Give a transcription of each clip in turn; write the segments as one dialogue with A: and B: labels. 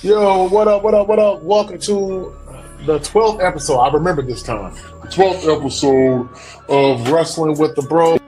A: Yo, what up, what up, what up? Welcome to the 12th episode. I remember this time. The 12th episode of Wrestling with the Bros.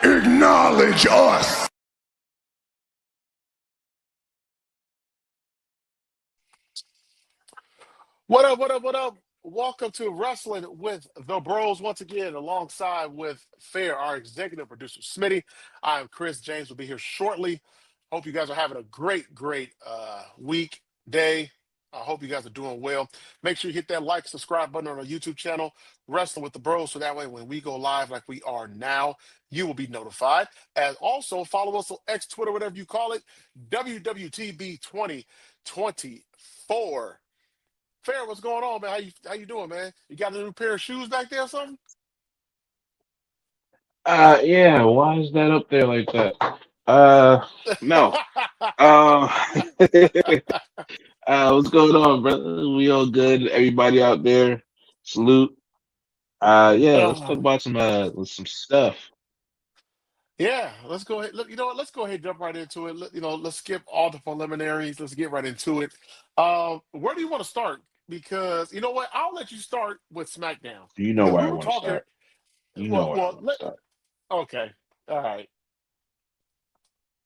B: Acknowledge us.
A: What up, what up, what up? Welcome to Wrestling with the Bros once again, alongside with Fair, our executive producer, Smitty. I'm Chris. James will be here shortly. Hope you guys are having a great week, day. I hope you guys are doing well. Make sure you hit that like, subscribe button on our YouTube channel, Wrestling with the Bros, so that way when we go live like we are now, you will be notified. And also follow us on X, Twitter, whatever you call it, WWTB 2024. Fair, what's going on, man? How you doing, man? You got a new pair of shoes back there or something?
C: Yeah, why is that up there like that? No. What's going on, brother? We all good? Everybody out there, salute. Yeah, let's talk about some stuff.
A: Yeah, let's go ahead. Look, you know what? Let's go ahead and jump right into it. Let's skip all the preliminaries. Let's get right into it. Where do you want to start? Because you know what? I'll let you start with SmackDown.
C: You know
A: Because
C: where
A: we
C: I
A: were
C: want to
A: talking.
C: start. You know where I want to start.
A: Okay. All right.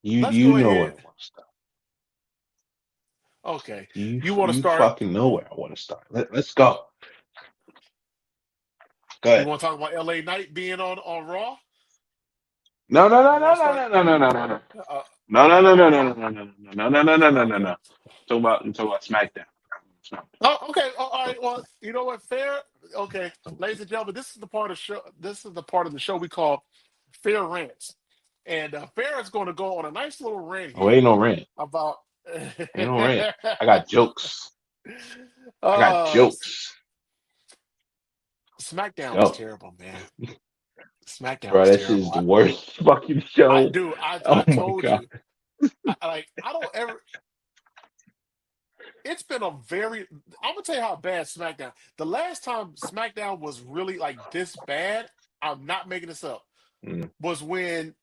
C: You
A: Let's
C: you
A: go
C: know where
A: ahead.
C: I want to start.
A: Okay.
C: You
A: want to
C: you
A: start?
C: fucking know where I want to start. Let's go. Go
A: You
C: ahead.
A: want to talk about LA Knight being on Raw?
C: No.
A: You want to start?
C: No. Talk about SmackDown.
A: Oh, okay. Oh, all right. Well, you know what? Fair. Okay, ladies and gentlemen, this is the part of show. This is the part of the show we call Fair Rants, and Fair is going to go on a nice little rant
C: Oh,
A: here
C: ain't no rant.
A: about.
C: Ain't no rant. I got jokes. I got jokes.
A: SmackDown was terrible, man. SmackDown
C: Bro,
A: was
C: that shit is
A: terrible.
C: the worst fucking show.
A: I told you. I don't ever. It's been a very. I'm gonna tell you how bad SmackDown. The last time SmackDown was really like this bad, I'm not making this up, was when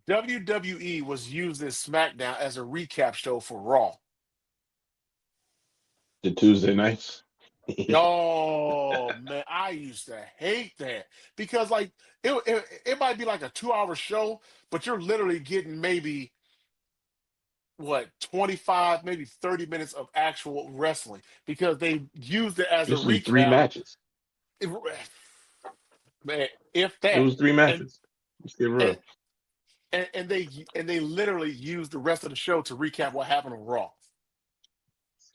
A: WWE was using SmackDown as a recap show for Raw.
C: The Tuesday nights.
A: Oh man, I used to hate that because like it might be like a 2-hour show, but you're literally getting maybe what 25, maybe 30 minutes of actual wrestling because they used it as a
C: Usually 3
A: recap.
C: matches.
A: Man, if
C: It
A: that,
C: was 3 matches. Let's get real.
A: and they literally used the rest of the show to recap what happened on Raw.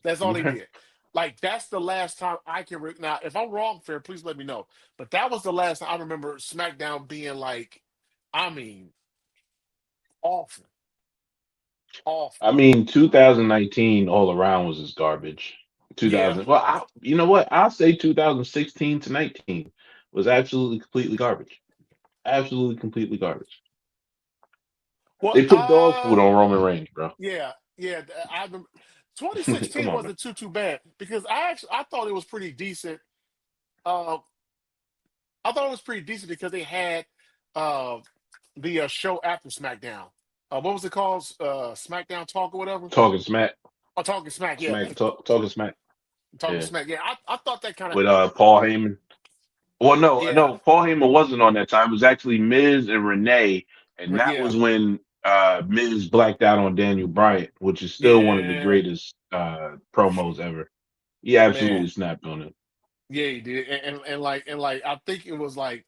A: That's all they did. Like that's the last time I can. Now, if I'm wrong, Fair, please let me know. But that was the last time I remember SmackDown being like, I mean, awful.
C: I mean, 2019 all around was just garbage. 2000.
A: Yeah.
C: Well, you know what? I'll say 2016 to 19 was absolutely completely garbage. Absolutely completely garbage.
A: Well,
C: They put dog food on Roman Reigns, bro.
A: yeah. I remember 2016
C: Come on, man.
A: wasn't too bad because I thought it was pretty decent. I thought it was pretty decent because they had the show after SmackDown. What was it called? SmackDown Talk or whatever.
C: Talking smack.
A: Oh, Talking Smack. Yeah.
C: Talking smack.
A: Talking Smack. Yeah. I thought that kind of
C: With Paul Heyman. Well,
A: yeah.
C: no, Paul Heyman wasn't on that time. It was actually Miz and Renee, and that
A: Yeah.
C: was when Miz blacked out on Daniel Bryan, which is still one of the greatest promos ever. He absolutely snapped on it.
A: Yeah, he did, and like I think it was like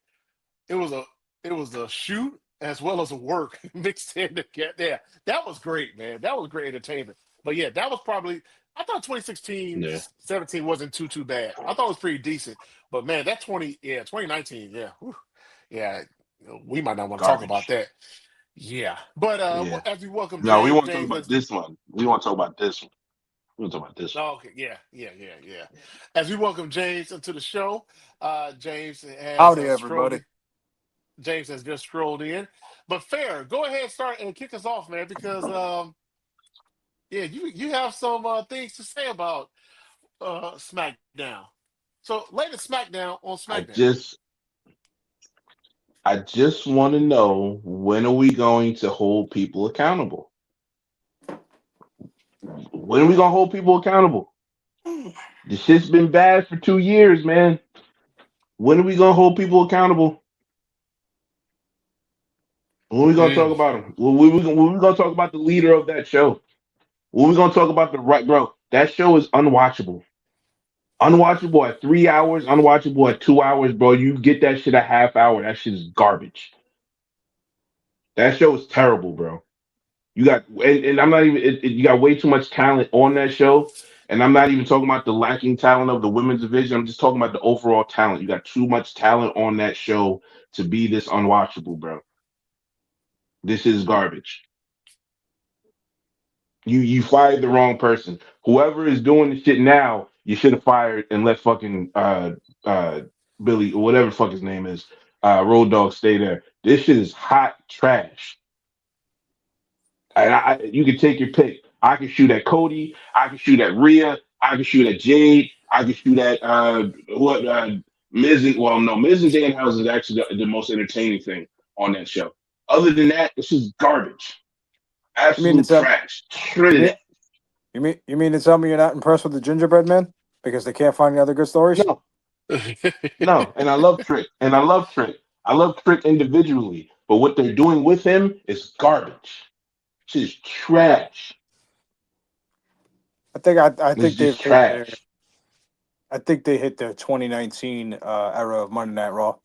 A: it was a shoot, as well as work mixed in to get there. That was great, man. That was great entertainment. But yeah, that was probably I thought 2016,
C: Yeah,
A: 17 wasn't too bad. I thought it was pretty decent. But man, that 2019, yeah. Whew, yeah, we might not want to talk about
C: garbage.
A: that. Yeah. But
C: Yeah.
A: as we welcome
C: No, we
A: James,
C: want to talk
A: James,
C: about this one. We want to talk about this one. We want to talk about this one.
A: oh, okay, yeah. As we welcome James into the show, James has
B: Howdy,
A: strolled
B: everybody.
A: in. James has just strolled in. But fair, go ahead, start and kick us off, man, because yeah, you have some things to say about SmackDown. So latest SmackDown on
C: I
A: SmackDown.
C: just I just want to know, when are we going to hold people accountable? When are we gonna hold people accountable? The shit's been bad for 2 years, man. When are we gonna hold people accountable? When are we gonna talk
A: Mm.
C: about them? When we gonna talk about the leader of that show? When we gonna talk about the right, bro? That show is unwatchable. Unwatchable at 3 hours. Unwatchable at 2 hours, bro. You get that shit a half hour. That shit is garbage. That show is terrible, bro. You got and I'm not even. You got way too much talent on that show, and I'm not even talking about the lacking talent of the women's division. I'm just talking about the overall talent. You got too much talent on that show to be this unwatchable, bro. This is garbage. You fired the wrong person. Whoever is doing the shit now, you should have fired and let fucking uh Billy or whatever the fuck his name is, Road Dog stay there. This shit is hot trash. And you can take your pick. I can shoot at Cody. I can shoot at Rhea. I can shoot at Jade. I can shoot at what Miz. And, well, no, Miz and Danhausen is actually the most entertaining thing on that show. Other than that, this is garbage.
B: You mean to
C: Absolute
B: tell
C: trash.
B: you
C: Shredded.
B: mean you mean to tell me you're not impressed with the gingerbread man because they can't find any other good stories?
C: No, no. And I love Trick. And I love Trick. I love Trick individually. But what they're doing with him is garbage. This is trash.
B: I
C: This is
B: think they've
C: just
B: hit their
C: trash.
B: I think they hit their 2019 era of Monday Night Raw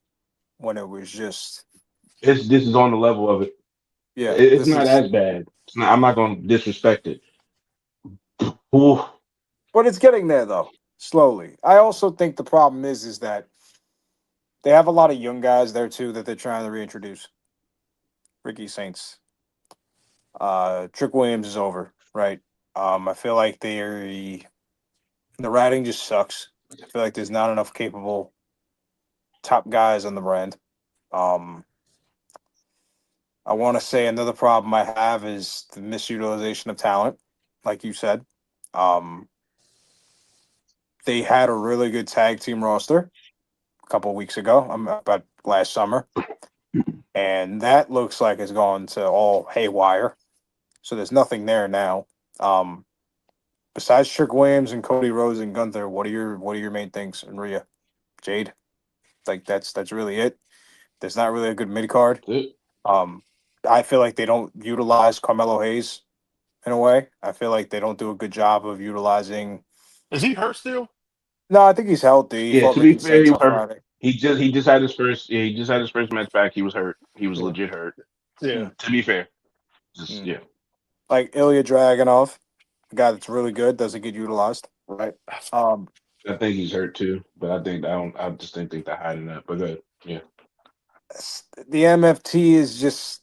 B: when it was just
C: This is on the level of it.
B: yeah.
C: It's
B: This
C: not
B: is
C: as bad. It's not, I'm not going to disrespect it. Ooh,
B: but it's getting there though slowly. I also think the problem is that they have a lot of young guys there too that they're trying to reintroduce. Ricky Saints, Trick Williams is over, right? I feel like the writing just sucks. I feel like there's not enough capable top guys on the brand. Um, I want to say another problem I have is the misutilization of talent, like you said. Um, they had a really good tag team roster a couple of weeks ago, about last summer, and that looks like it's gone to all haywire. So there's nothing there now. Um, besides Trick Williams and Cody Rhodes and Gunther, what are your main things? And Rhea, Jade, like that's really it. There's not really a good mid card.
C: that's it.
B: Um, I feel like they don't utilize Carmelo Hayes in a way. I feel like they don't do a good job of utilizing.
A: Is he hurt still?
B: No, I think he's healthy. He
C: Yeah,
B: fought
C: to be
B: Ricky
C: fair, he
B: Saints
C: was
B: on
C: hurt.
B: Friday.
C: He just had his first. Yeah, he just had his first match back. He was hurt. He was
A: Yeah.
C: legit hurt.
A: Yeah.
B: Mm,
C: To be fair, just
B: mm.
C: yeah.
B: Like Ilya Dragunov, a guy that's really good, doesn't get utilized, right? Um,
C: I think he's hurt too, but I think I don't. I just think they're hiding that. But good. Yeah.
B: the MFT is just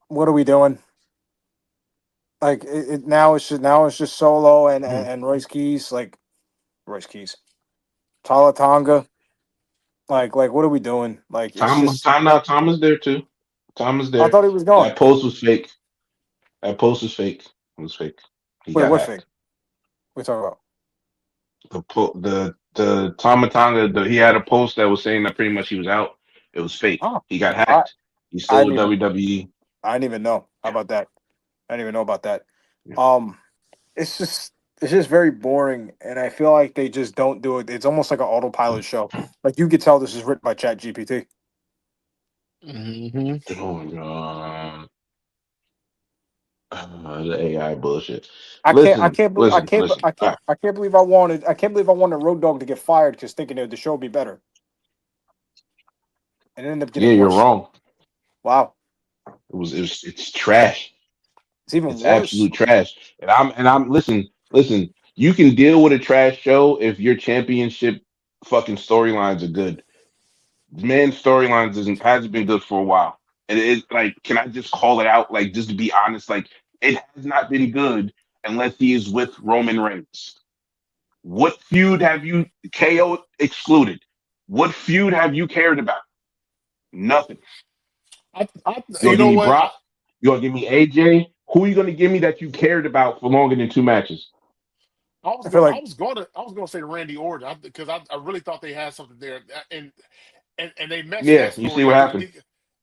B: what are we doing? Like now it's just Solo and Royce Keys, like Royce Keys, Talatonga. Like what are we doing? Like it's just
C: Tom is there too. Tom is
B: I
C: there.
B: thought he was gone.
C: That post was fake. That post was fake. It was fake. He
B: Wait,
C: got
B: what thing?
C: hacked.
B: We talking about?
C: The Tomatanga, he had a post that was saying that pretty much he was out. It was fake.
B: Oh,
C: He got
B: I
C: hacked. He's
B: I
C: still
B: didn't
C: with
B: even
C: WWE.
B: I didn't even know. How
C: Yeah.
B: about that? I didn't even know about that.
C: Yeah.
B: Um, it's just very boring, and I feel like they just don't do it. It's almost like an autopilot show. Like you could tell this is written by Chat GPT.
A: Hmm.
C: Oh my god. The AI bullshit.
B: I can't. I
C: Listen,
B: can't. I
C: listen,
B: can't.
C: listen.
B: I can't. I can't believe I wanted. I can't believe I wanted Road Dogg to get fired because thinking that the show would be better, and it ended up
C: Yeah,
B: getting
C: you're
B: worse.
C: wrong.
B: Wow.
C: It's trash.
B: It's even
C: It's
B: worse.
C: absolute trash. And I'm listen. You can deal with a trash show if your championship fucking storylines are good. Men's storylines hasn't been good for a while. And it like, can I just call it out? Like, just to be honest, like it has not been good unless he is with Roman Reigns. What feud have you KO excluded? What feud have you cared about? Nothing. You
A: You
C: gonna give
A: know
C: me
A: what?
C: Brock? You gonna give me AJ? Who are you gonna give me that you cared about for longer than two matches?
B: I feel like
A: I was gonna say Randy Orton because I really thought they had something there, and they messed
C: Yeah,
A: that
C: you see
A: story
C: what
A: up.
C: happened.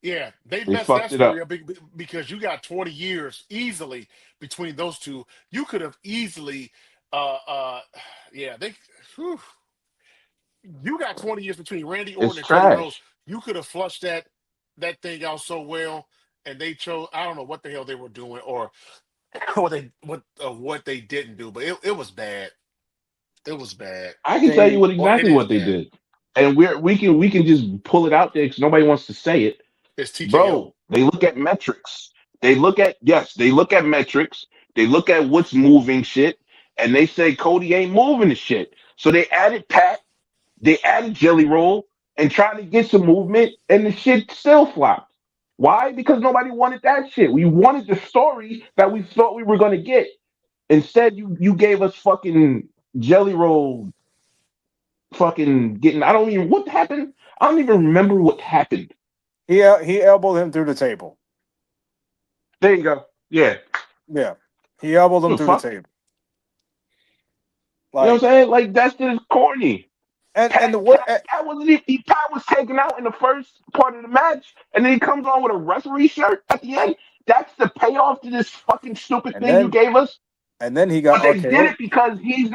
A: Yeah, they
C: They
A: messed that
C: fucked it
A: story
C: up.
A: up because you got 20 years easily between those two. You could have easily, uh, uh, yeah, whew, you got 20 years between Randy Orton
C: It's
A: and Cody Rhodes.
C: trash.
A: You could have flushed that thing out so well, and they chose. I don't know what the hell they were doing or what they didn't do, but it was bad. It was bad,
C: I can tell you
B: they
C: what
A: or it
C: exactly
A: is
C: what they
A: bad.
C: did, and we can just pull it out there because nobody wants to say it,
A: It's TKO.
C: bro. They look at metrics. They look at metrics. They look at what's moving shit, and they say Cody ain't moving the shit. So they added Pat, they added Jelly Roll, and tried to get some movement, and the shit still flopped. Why? Because nobody wanted that shit. We wanted the story that we thought we were gonna get. Instead, you gave us fucking Jelly Roll fucking getting. I don't even what happened. I don't even remember what happened.
B: he elbowed him through the table.
C: There you go. Yeah.
B: Yeah, he elbowed him
C: The
B: through the
C: fuck.
B: table.
C: You know what
B: Like
C: I'm saying? Like that's just corny.
B: and
C: Pat,
B: the what?
C: Pat, Pat wasn't even, Pat was taken out in the first part of the match, and then he comes on with a referee shirt at the end. That's the payoff to this fucking stupid
B: And
C: thing you
B: then
C: gave us.
B: he got
C: But they did
B: RKO.
C: it because he's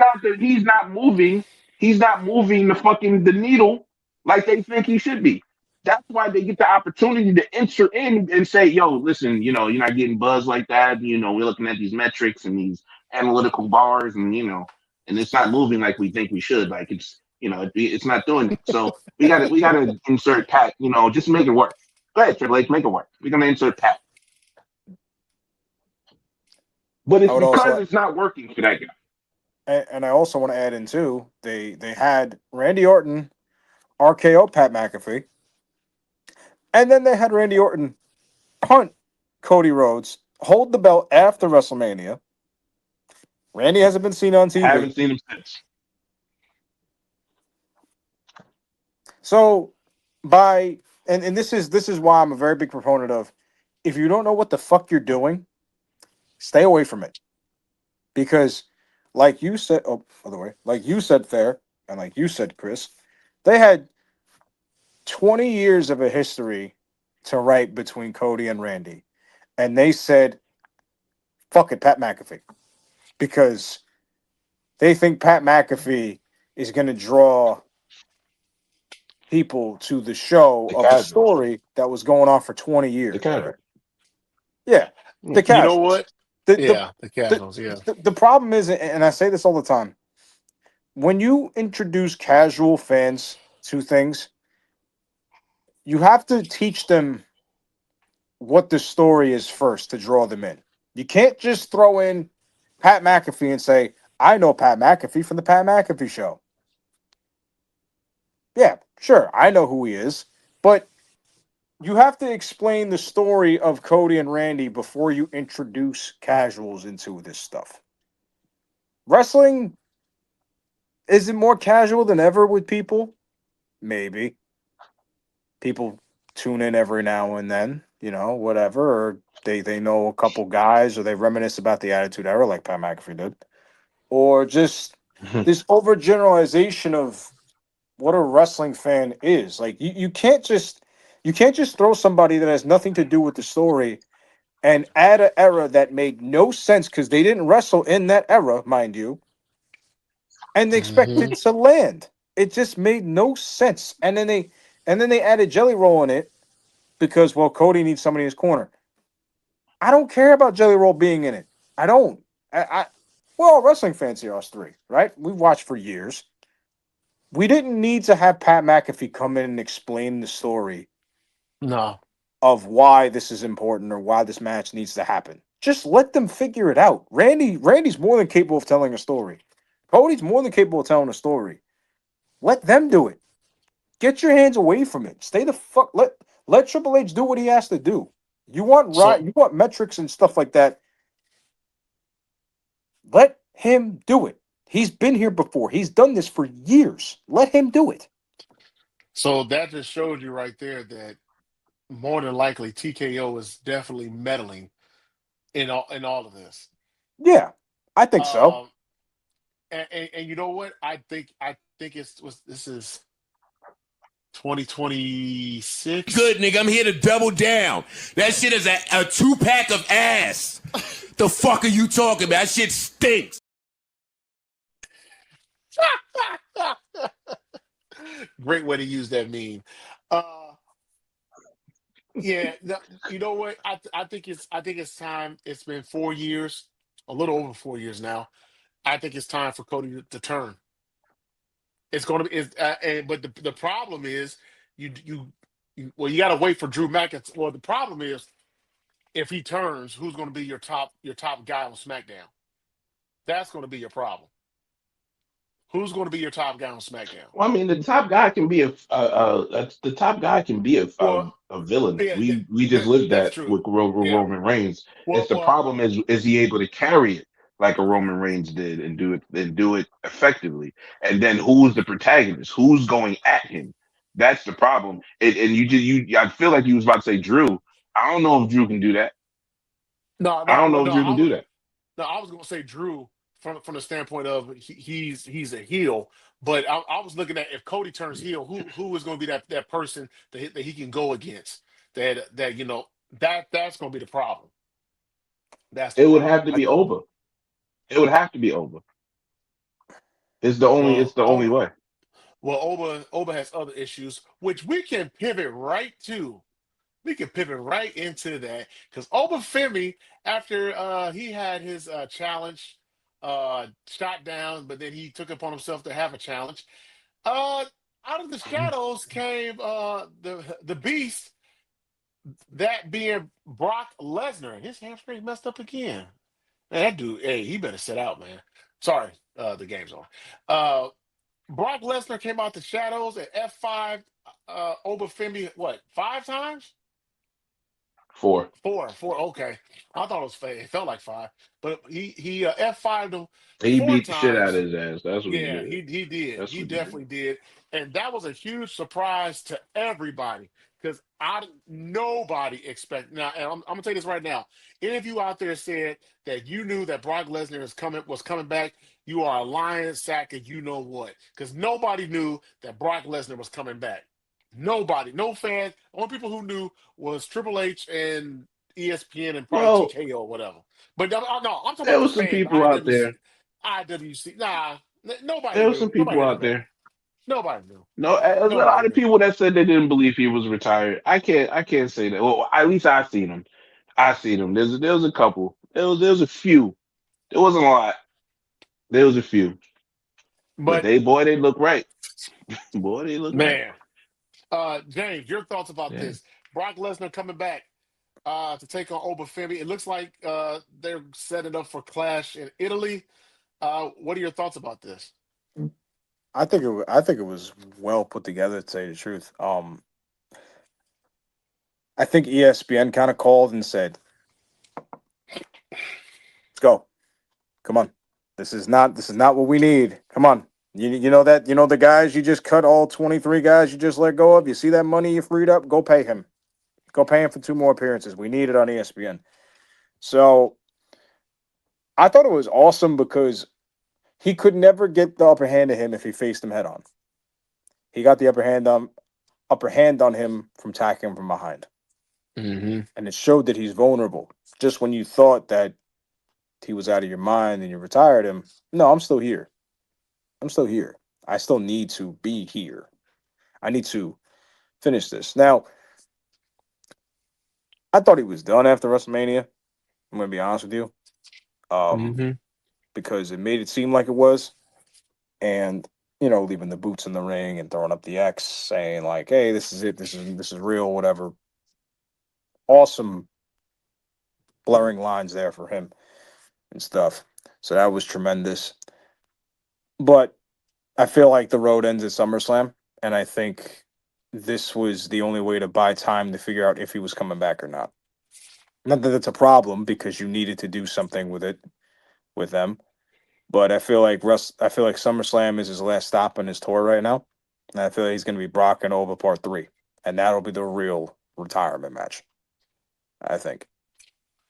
C: not moving. He's not moving the needle like they think he should be. That's why they get the opportunity to enter in and say, "Yo, listen, you're not getting buzz like that. We're looking at these metrics and these analytical bars, and and it's not moving like we think we should. Like it's not doing it. So we gotta insert Pat. Just make it work. Go ahead, Triple H, make it work. We're gonna insert Pat, but
B: I
C: it's
B: would
C: because
B: also
C: it's not working for that guy.
B: and I also want to add in too. They had Randy Orton RKO Pat McAfee, and then they had Randy Orton punt Cody Rhodes, hold the belt after WrestleMania. Randy hasn't been seen on TV,
C: Haven't seen him since.
B: so by and this is why I'm a very big proponent of if you don't know what the fuck you're doing, stay away from it because, like you said, oh, by the way, like you said, fair, and like you said, Chris, they had 20 years of a history to write between Cody and Randy, and they said, "Fuck it, Pat McAfee," because they think Pat McAfee is going to draw people to the show
C: The
B: of a
C: casuals.
B: story that was going on for 20
C: The
B: years
C: casuals.
B: already. Yeah,
C: Yeah.
B: the
A: You know
B: casuals.
A: what?
B: The the
A: Yeah, the
B: the,
A: casuals. Yeah.
B: the problem is, and I say this all the time, when you introduce casual fans to things, you have to teach them what the story is first to draw them in. You can't just throw in Pat McAfee and say, I know Pat McAfee from the Pat McAfee show. Yeah, sure, I know who he is, but you have to explain the story of Cody and Randy before you introduce casuals into this stuff. Wrestling isn't more casual than ever with people. Maybe people tune in every now and then, whatever, or they know a couple guys, or they reminisce about the Attitude Era, like Pat McAfee did, or just this overgeneralization of what a wrestling fan is. Like you can't just throw somebody that has nothing to do with the story and add an era that made no sense because they didn't wrestle in that era, mind you, and they expect
A: Hmm.
B: it to land. It just made no sense. And then they added Jelly Roll in it because well, Cody needs somebody in his corner. I don't care about Jelly Roll being in it. I don't. We're all wrestling fans here, us three, right? We've watched for years. We didn't need to have Pat McAfee come in and explain the story
A: No.
B: of why this is important or why this match needs to happen. Just let them figure it out. Randy's more than capable of telling a story. Cody's more than capable of telling a story. Let them do it. Get your hands away from it. Stay the fuck. Let Triple H do what he has to do. You want
A: So
B: You want metrics and stuff like that. Let him do it. He's been here before. He's done this for years. Let him do it.
A: so that just showed you right there that more than likely TKO is definitely meddling in all of this.
B: Yeah, I think so.
A: Um, and you know what? I think this is 2026.
D: Good, nigga. I'm here to double down. That shit is a 2-pack of ass. The fuck are you talking about? That shit stinks.
A: Great way to use that meme. Uh, yeah, you know what? I think it's time. It's been 4 years, a little over 4 years now. I think it's time for Cody to turn. It's going to be, but the problem is well, you got to wait for Drew McIntyre. Well, the problem is if he turns, who's going to be your top guy on SmackDown? That's going to be your problem. Who's going to be your top guy on SmackDown?
C: Well, I mean, the top guy can be the top guy can be
A: Well,
C: a villain.
A: yeah,
C: We just lived
A: that's
C: that
A: true.
C: with
A: Yeah.
C: Roman Reigns. It's
A: Well,
C: the
A: well,
C: problem is he able to carry it like a Roman Reigns did and do it effectively? And then who's the protagonist? Who's going at him? That's the problem. And I feel like you was about to say Drew. I don't know if Drew can do that.
A: no,
C: I
A: no,
C: don't
A: well,
C: know if
A: no.
C: Drew can do that.
A: I was going to say Drew from the standpoint of he's a heel, but I was looking at if Cody turns heel, who is going to be that person that he can go against? That that's going to be the problem. That's the
C: It would have
A: problem.
C: to be over. It would have to be over. It's
A: Well,
C: the only way.
A: Oba has other issues, which we can pivot right to. We can pivot right into that because Oba Femi, after he had his challenge shot down, but then he took upon himself to have a challenge. Uh, Out of the shadows came the beast, that being Brock Lesnar. His hamstring messed up again. Man, that dude, hey, he better sit out, man. Sorry, the game's on. Uh, Brock Lesnar came out the shadows at F5. Oba Femi, what, 5 times?
C: Four.
A: Four. Okay, I thought it felt like five, but he F5'd him
C: He
A: four
C: beat the shit out of
A: times.
C: his ass. That's what he
A: Yeah,
C: did.
A: he did.
C: That's
A: He
C: what he did.
A: definitely did, and that was a huge surprise to everybody because I nobody expect now. And I'm gonna tell you this right now. Any of you out there said that you knew that Brock Lesnar was coming back, you are a lying sack, and you know what? Because nobody knew that Brock Lesnar was coming back. Nobody, no fans. Only people who knew was Triple H and ESPN and probably
C: Well,
A: TKO or whatever. But no, I'm talking
C: there
A: about the
C: was some
A: fans,
C: people out there.
A: IWC. Nah, nobody
C: There was
A: knew.
C: some
A: Nobody
C: people
A: had a
C: out
A: clue.
C: there.
A: Nobody knew.
C: No, there's a
A: Nobody
C: lot of
A: knew.
C: people that said they didn't believe he was retired. I can't say that. Well, at least I seen him. I seen him. There was a couple. There was a few. There wasn't a lot. There was a few. But
A: But
C: they look right. Boy, they look right.
A: man, James, your thoughts about
C: Yeah.
A: this? Brock Lesnar coming back to take on Oba Femi. It looks like they're setting up for Clash in Italy. What are your thoughts about this?
B: I think it was well put together, to say the truth. I think ESPN kind of called and said, "Let's go. Come on. This is not what we need. Come on. You know the guys you just cut, all 23 guys you just let go of. You see that money you freed up? Go pay him. Go pay him for 2 more appearances. We need it on ESPN." So I thought it was awesome because he could never get the upper hand of him if he faced him head on. He got the upper hand on him from attacking him from behind.
A: Mm-hmm.
B: And it showed that he's vulnerable. Just when you thought that he was out of your mind and you retired him, no, I'm still here. I'm still here. I still need to be here. I need to finish this. Now, I thought he was done after WrestleMania. I'm going to be honest with you. Um,
A: Mm-hmm.
B: because it made it seem like it was. And, leaving the boots in the ring and throwing up the X, saying like, "Hey, this is it. This is real, whatever." awesome blurring lines there for him and stuff. So that was tremendous. But I feel like the road ends at SummerSlam, and I think this was the only way to buy time to figure out if he was coming back or not. Not that it's a problem because you needed to do something with it with them, but I feel like SummerSlam is his last stop on his tour right now, and I feel like he's going to be Brock and Ova Part 3, and that'll be the real retirement match. I think.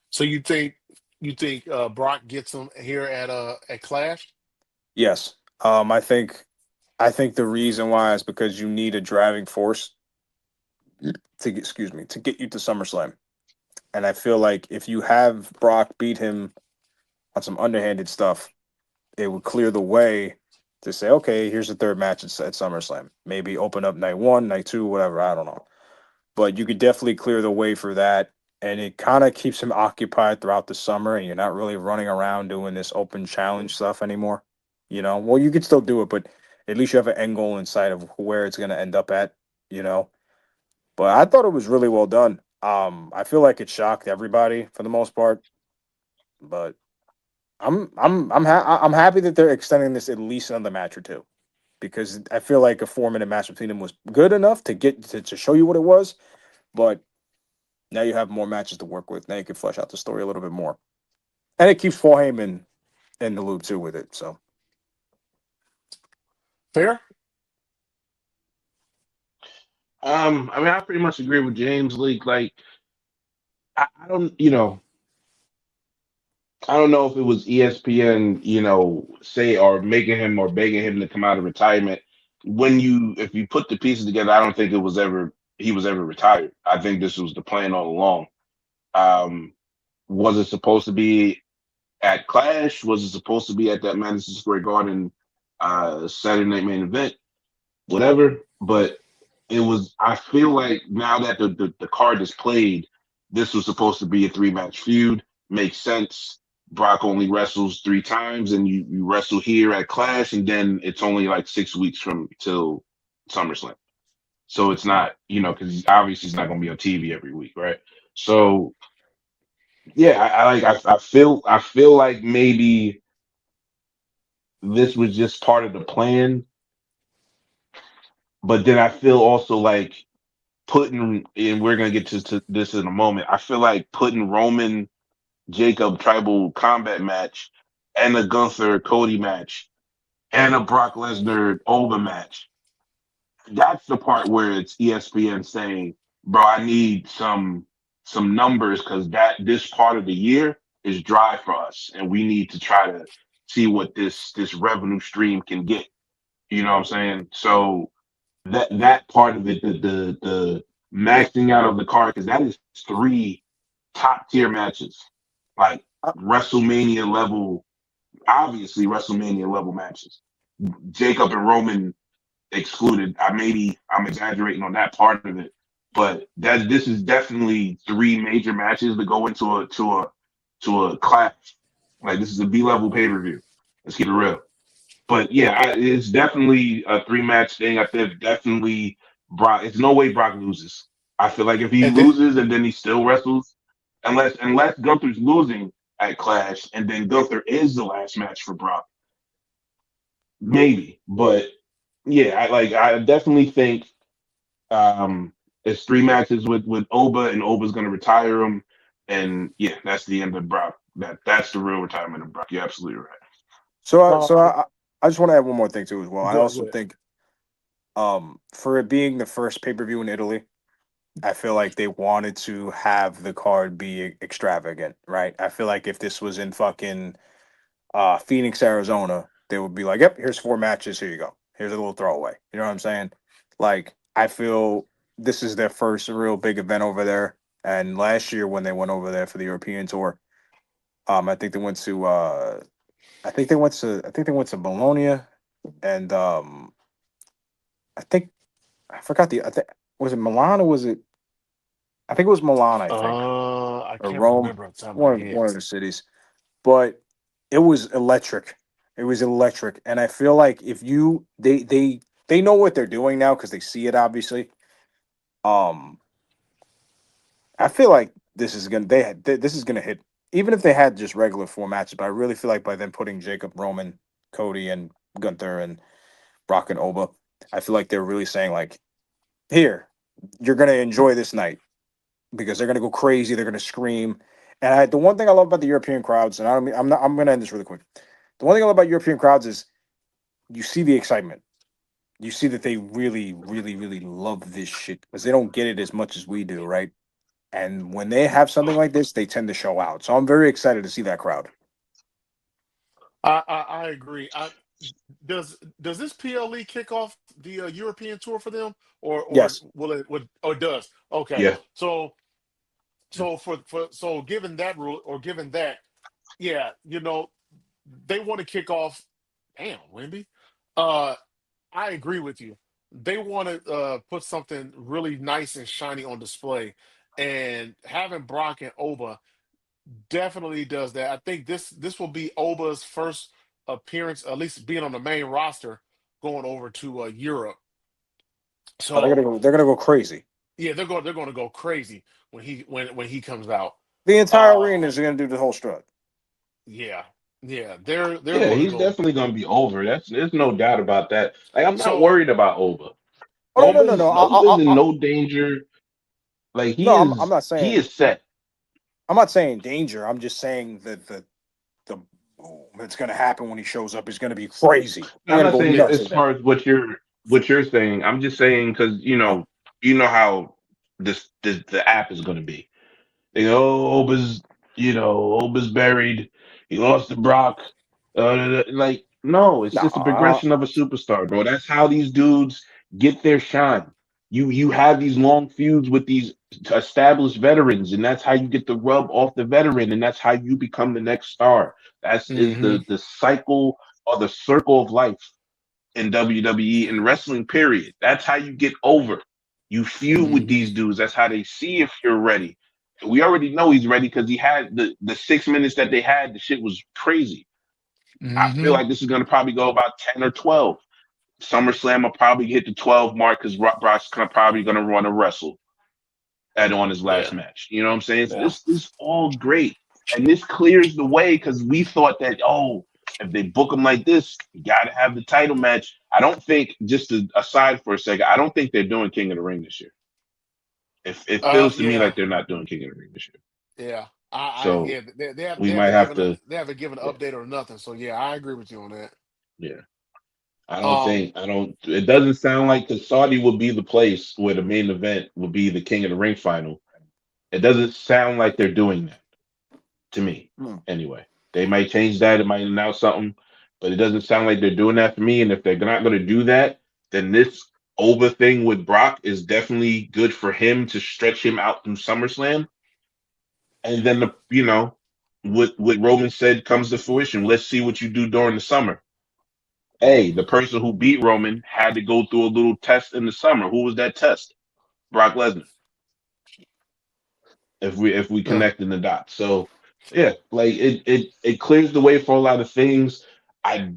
A: So you think Brock gets him here at Clash?
B: Yes. I think the reason why is because you need a driving force to get you to SummerSlam. And I feel like if you have Brock beat him on some underhanded stuff, it would clear the way to say, okay, here's the third match at SummerSlam. Maybe open up night one, night two, whatever. I don't know. But you could definitely clear the way for that. And it kind of keeps him occupied throughout the summer. And you're not really running around doing this open challenge stuff anymore. Well, you could still do it, but at least you have an end goal in sight of where it's going to end up at, you know. But I thought it was really well done. I feel like it shocked everybody for the most part, but I'm happy that they're extending this at least another match or two because I feel like a 4 minute match between them was good enough to get to show you what it was, but now you have more matches to work with. Now you can flesh out the story a little bit more, and it keeps Paul Heyman in the loop too with it. So
A: Fair?
C: I mean, I pretty much agree with James. Like, I don't, I don't know if it was ESPN, say or making him or begging him to come out of retirement. If you put the pieces together, I don't think he was ever retired. I think this was the plan all along. Um, was it supposed to be at Clash? Was it supposed to be at that Madison Square Garden Saturday Night Main Event? Whatever. But it was. I feel like now that the card is played, this was supposed to be a three-match feud. Makes sense. Brock only wrestles three times, and you wrestle here at Clash, and then it's only like 6 weeks from till SummerSlam. So it's not, because obviously he's not going to be on TV every week, right? So yeah, I feel like maybe this was just part of the plan, but then I feel also like putting, and we're gonna get to this in a moment. I feel like putting Roman Jacob tribal combat match and a Gunther Cody match and a Brock Lesnar Over match. That's the part where it's ESPN saying, "Bro, I need some numbers because this part of the year is dry for us, and we need to try to see what this revenue stream can get." You know what I'm saying? So that part of it, the maxing out of the card, because that is three top tier matches, like WrestleMania level, obviously WrestleMania level matches. Jacob and Roman excluded. I'm exaggerating on that part of it, but this is definitely three major matches to go into a clash. Like this is a B level pay per view. Let's keep it real. But yeah, it's definitely a three match thing. I think definitely Brock. It's no way Brock loses. I feel like if he
A: And then
C: loses and then he still wrestles, unless Gunther's losing at Clash and then Gunther is the last match for Brock, maybe. But yeah, I definitely think it's three matches with Oba and Oba's gonna retire him, and yeah, that's the end of Brock. That's the real retirement of Brock. You're absolutely right.
B: so I,
A: uh,
B: so I, I just want to add one more thing too as well. I
A: go
B: also
A: ahead.
B: think for it being the first pay per view in Italy, I feel like they wanted to have the card be extravagant, right? I feel like if this was in fucking Phoenix, Arizona, they would be like, "Yep, here's 4 matches. Here you go. Here's a little throwaway." You know what I'm saying? Like, I feel this is their first real big event over there. And last year when they went over there for the European tour, I think they went to I think they went to Bologna, and I think I forgot I think was it Milan or was it I think it was Milan, I think,
A: I
B: or
A: can't
B: Rome,
A: remember off the top of my head.
B: one of the cities. But it was electric. It was electric, and I feel like if you they know what they're doing now because they see it obviously. Um, I feel like this is gonna hit. Even if they had just regular four matches, but I really feel like by them putting Jacob, Roman, Cody, and Gunther and Brock and Oba, I feel like they're really saying like, here, you're gonna enjoy this night because they're gonna go crazy, they're gonna scream. And the one thing I love about the European crowds, and I'm gonna end this really quick. The one thing I love about European crowds is you see the excitement. You see that they really, really, really love this shit because they don't get it as much as we do, right? And when they have something like this, they tend to show out. So I'm very excited to see that crowd.
A: I agree. Does this PLE kick off the European tour for them, or
B: Yes.
A: will it? Oh, it does. Okay,
C: Yeah.
A: so given that rule, or given that, yeah, they want to kick off. Damn, Wimby. Uh, I agree with you. They want to put something really nice and shiny on display, and having Brock and Oba definitely does that. I think this will be Oba's first appearance, at least being on the main roster, going over to Europe.
B: Oh, they're
A: So
B: gonna go crazy.
A: yeah, they're going to go crazy when he comes out.
B: The entire
A: Uh,
B: arena is gonna do the whole strut.
A: yeah, yeah, they're
C: Yeah,
A: going to
C: he's
A: go.
C: definitely gonna be over. There's no doubt about that. Like I'm not
A: So
C: worried about Oba.
B: Oh no, no, no, no.
C: Oba's in no danger. Like
B: No, I'm not
C: he
B: saying
C: is set.
B: I'm not saying danger. I'm just saying that the boom that's gonna happen when he shows up is gonna be crazy.
C: No,
B: They're
C: I'm
B: gonna
C: not
B: go
C: saying
A: yeah,
B: nuts
C: as
B: in there.
C: far as what you're saying. I'm just saying because
B: Oh,
C: you know how this the app is gonna be. They go, oh, Oba's buried. He lost to Brock. Like, no, it's
B: no,
C: just a progression of a superstar, bro. That's how these dudes get their shine. You have these long feuds with these established veterans, and that's how you get the rub off the veteran, and that's how you become the next star. That's is
A: hmm
C: the cycle or the circle of life in WWE and wrestling, period. That's how you get over. You feud with
A: hmm
C: these dudes. That's how they see if you're ready. We already know he's ready because he had the 6 minutes that they had. The shit was crazy. I feel
A: hmm
C: like this is going to probably go about 10 or 12. SummerSlam will probably hit the 12 mark because Brock's probably going to run a wrestle on his last
A: yeah,
C: match. You know what I'm saying? So
A: yeah.
C: this is all great. And this clears the way because we thought that, oh, if they book him like this, you got to have the title match. I don't think, just aside for a second, I don't think they're doing King of the Ring this year. It feels to me
A: Yeah,
C: like they're not doing King of the Ring this year.
A: yeah.
C: So
A: Yeah. They have
C: we
A: they
C: might
A: haven't
C: have
A: given
C: to,
A: they haven't given an
C: yeah,
A: update or nothing. So yeah, I agree with you on that.
C: yeah.
A: Um,
C: It doesn't sound like because Saudi would be the place where the main event would be the King of the Ring final. It doesn't sound like they're doing that to me.
B: hmm.
C: Anyway, they might change that. It might announce something, but it doesn't sound like they're doing that for me. And if they're not going to do that, then this over thing with Brock is definitely good for him to stretch him out through SummerSlam. And then what Roman said comes to fruition. Let's see what you do during the summer. Hey, the person who beat Roman had to go through a little test in the summer. Who was that test? Brock Lesnar. If we
A: yeah.
C: connect in the dots. So yeah, like it clears the way for a lot of things. I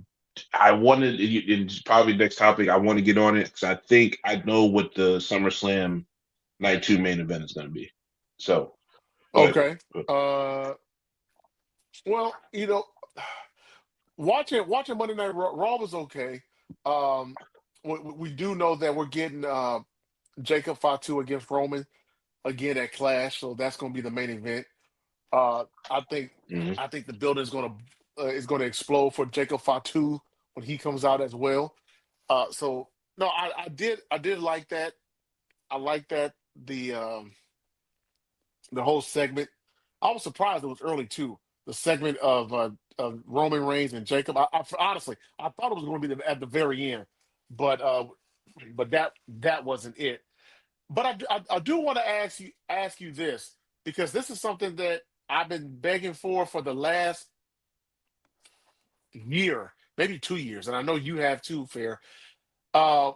C: I wanted in probably next topic. I want to get on it because I think I know what the SummerSlam Night 2 main event is going to be. So go ahead.
A: Okay. Uh, well, watching Monday Night Raw was okay. Um, we do know that we're getting Jacob Fatu against Roman again at Clash, so that's going to be the main event. I think
C: Mhm.
A: I think the building is going to explode for Jacob Fatu when he comes out as well. So no, I did like that. I like that the whole segment. I was surprised it was early too. The segment of Roman Reigns and Jacob. Honestly, I thought it was going to be at the very end, but that wasn't it. But I do want to ask you this, because this is something that I've been begging for the last year, maybe 2 years, and I know you have too, Fair. Uh,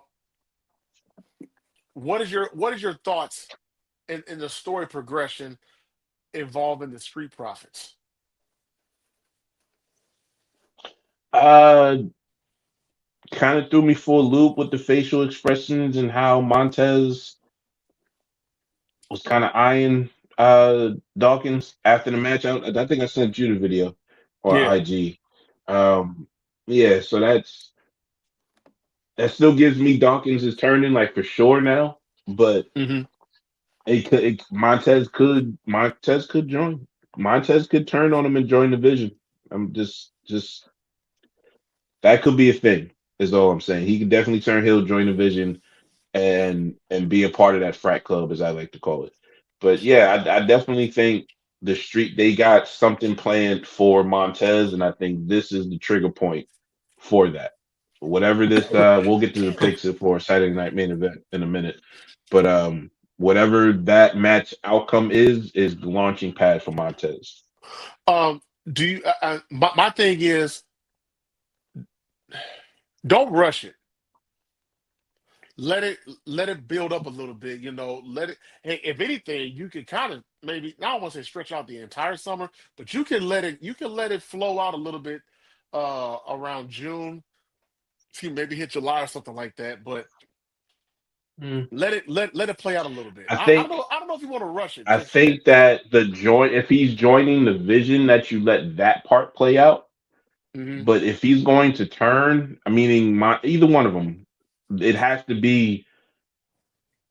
A: what is your thoughts in the story progression involving the Street Profits?
C: Uh, Kind of threw me for a loop with the facial expressions and how Montez was kind of eyeing Dawkins after the match. I think I sent you the video or
A: Yeah.
C: IG. Um, yeah, so that still gives me Dawkins is turning like for sure now, but
A: Hmm.
C: Montez could join. Montez could turn on him and join the division. I'm just that could be a thing. Is all I'm saying. He could definitely turn heel, join the division, and be a part of that frat club, as I like to call it. But yeah, I definitely think the street they got something planned for Montez, and I think this is the trigger point for that. Whatever this, we'll get to the picks for Saturday Night Main Event in a minute, but whatever that match outcome is the launching pad for Montez.
A: Um, do you? My thing is, don't rush it. Let it let it build up a little bit. Let it. Hey, if anything, you can kind of maybe I don't want to say stretch out the entire summer, but you can let it flow out a little bit around June. Maybe hit July or something like that. But let it play out a little bit.
C: I
A: I don't
C: think
A: know. I don't know if you want to rush it
C: I
A: just yet.
C: think that if he's joining the vision, that you let that part play out.
A: Hmm.
C: But if he's going to turn, meaning either one of them, it has to be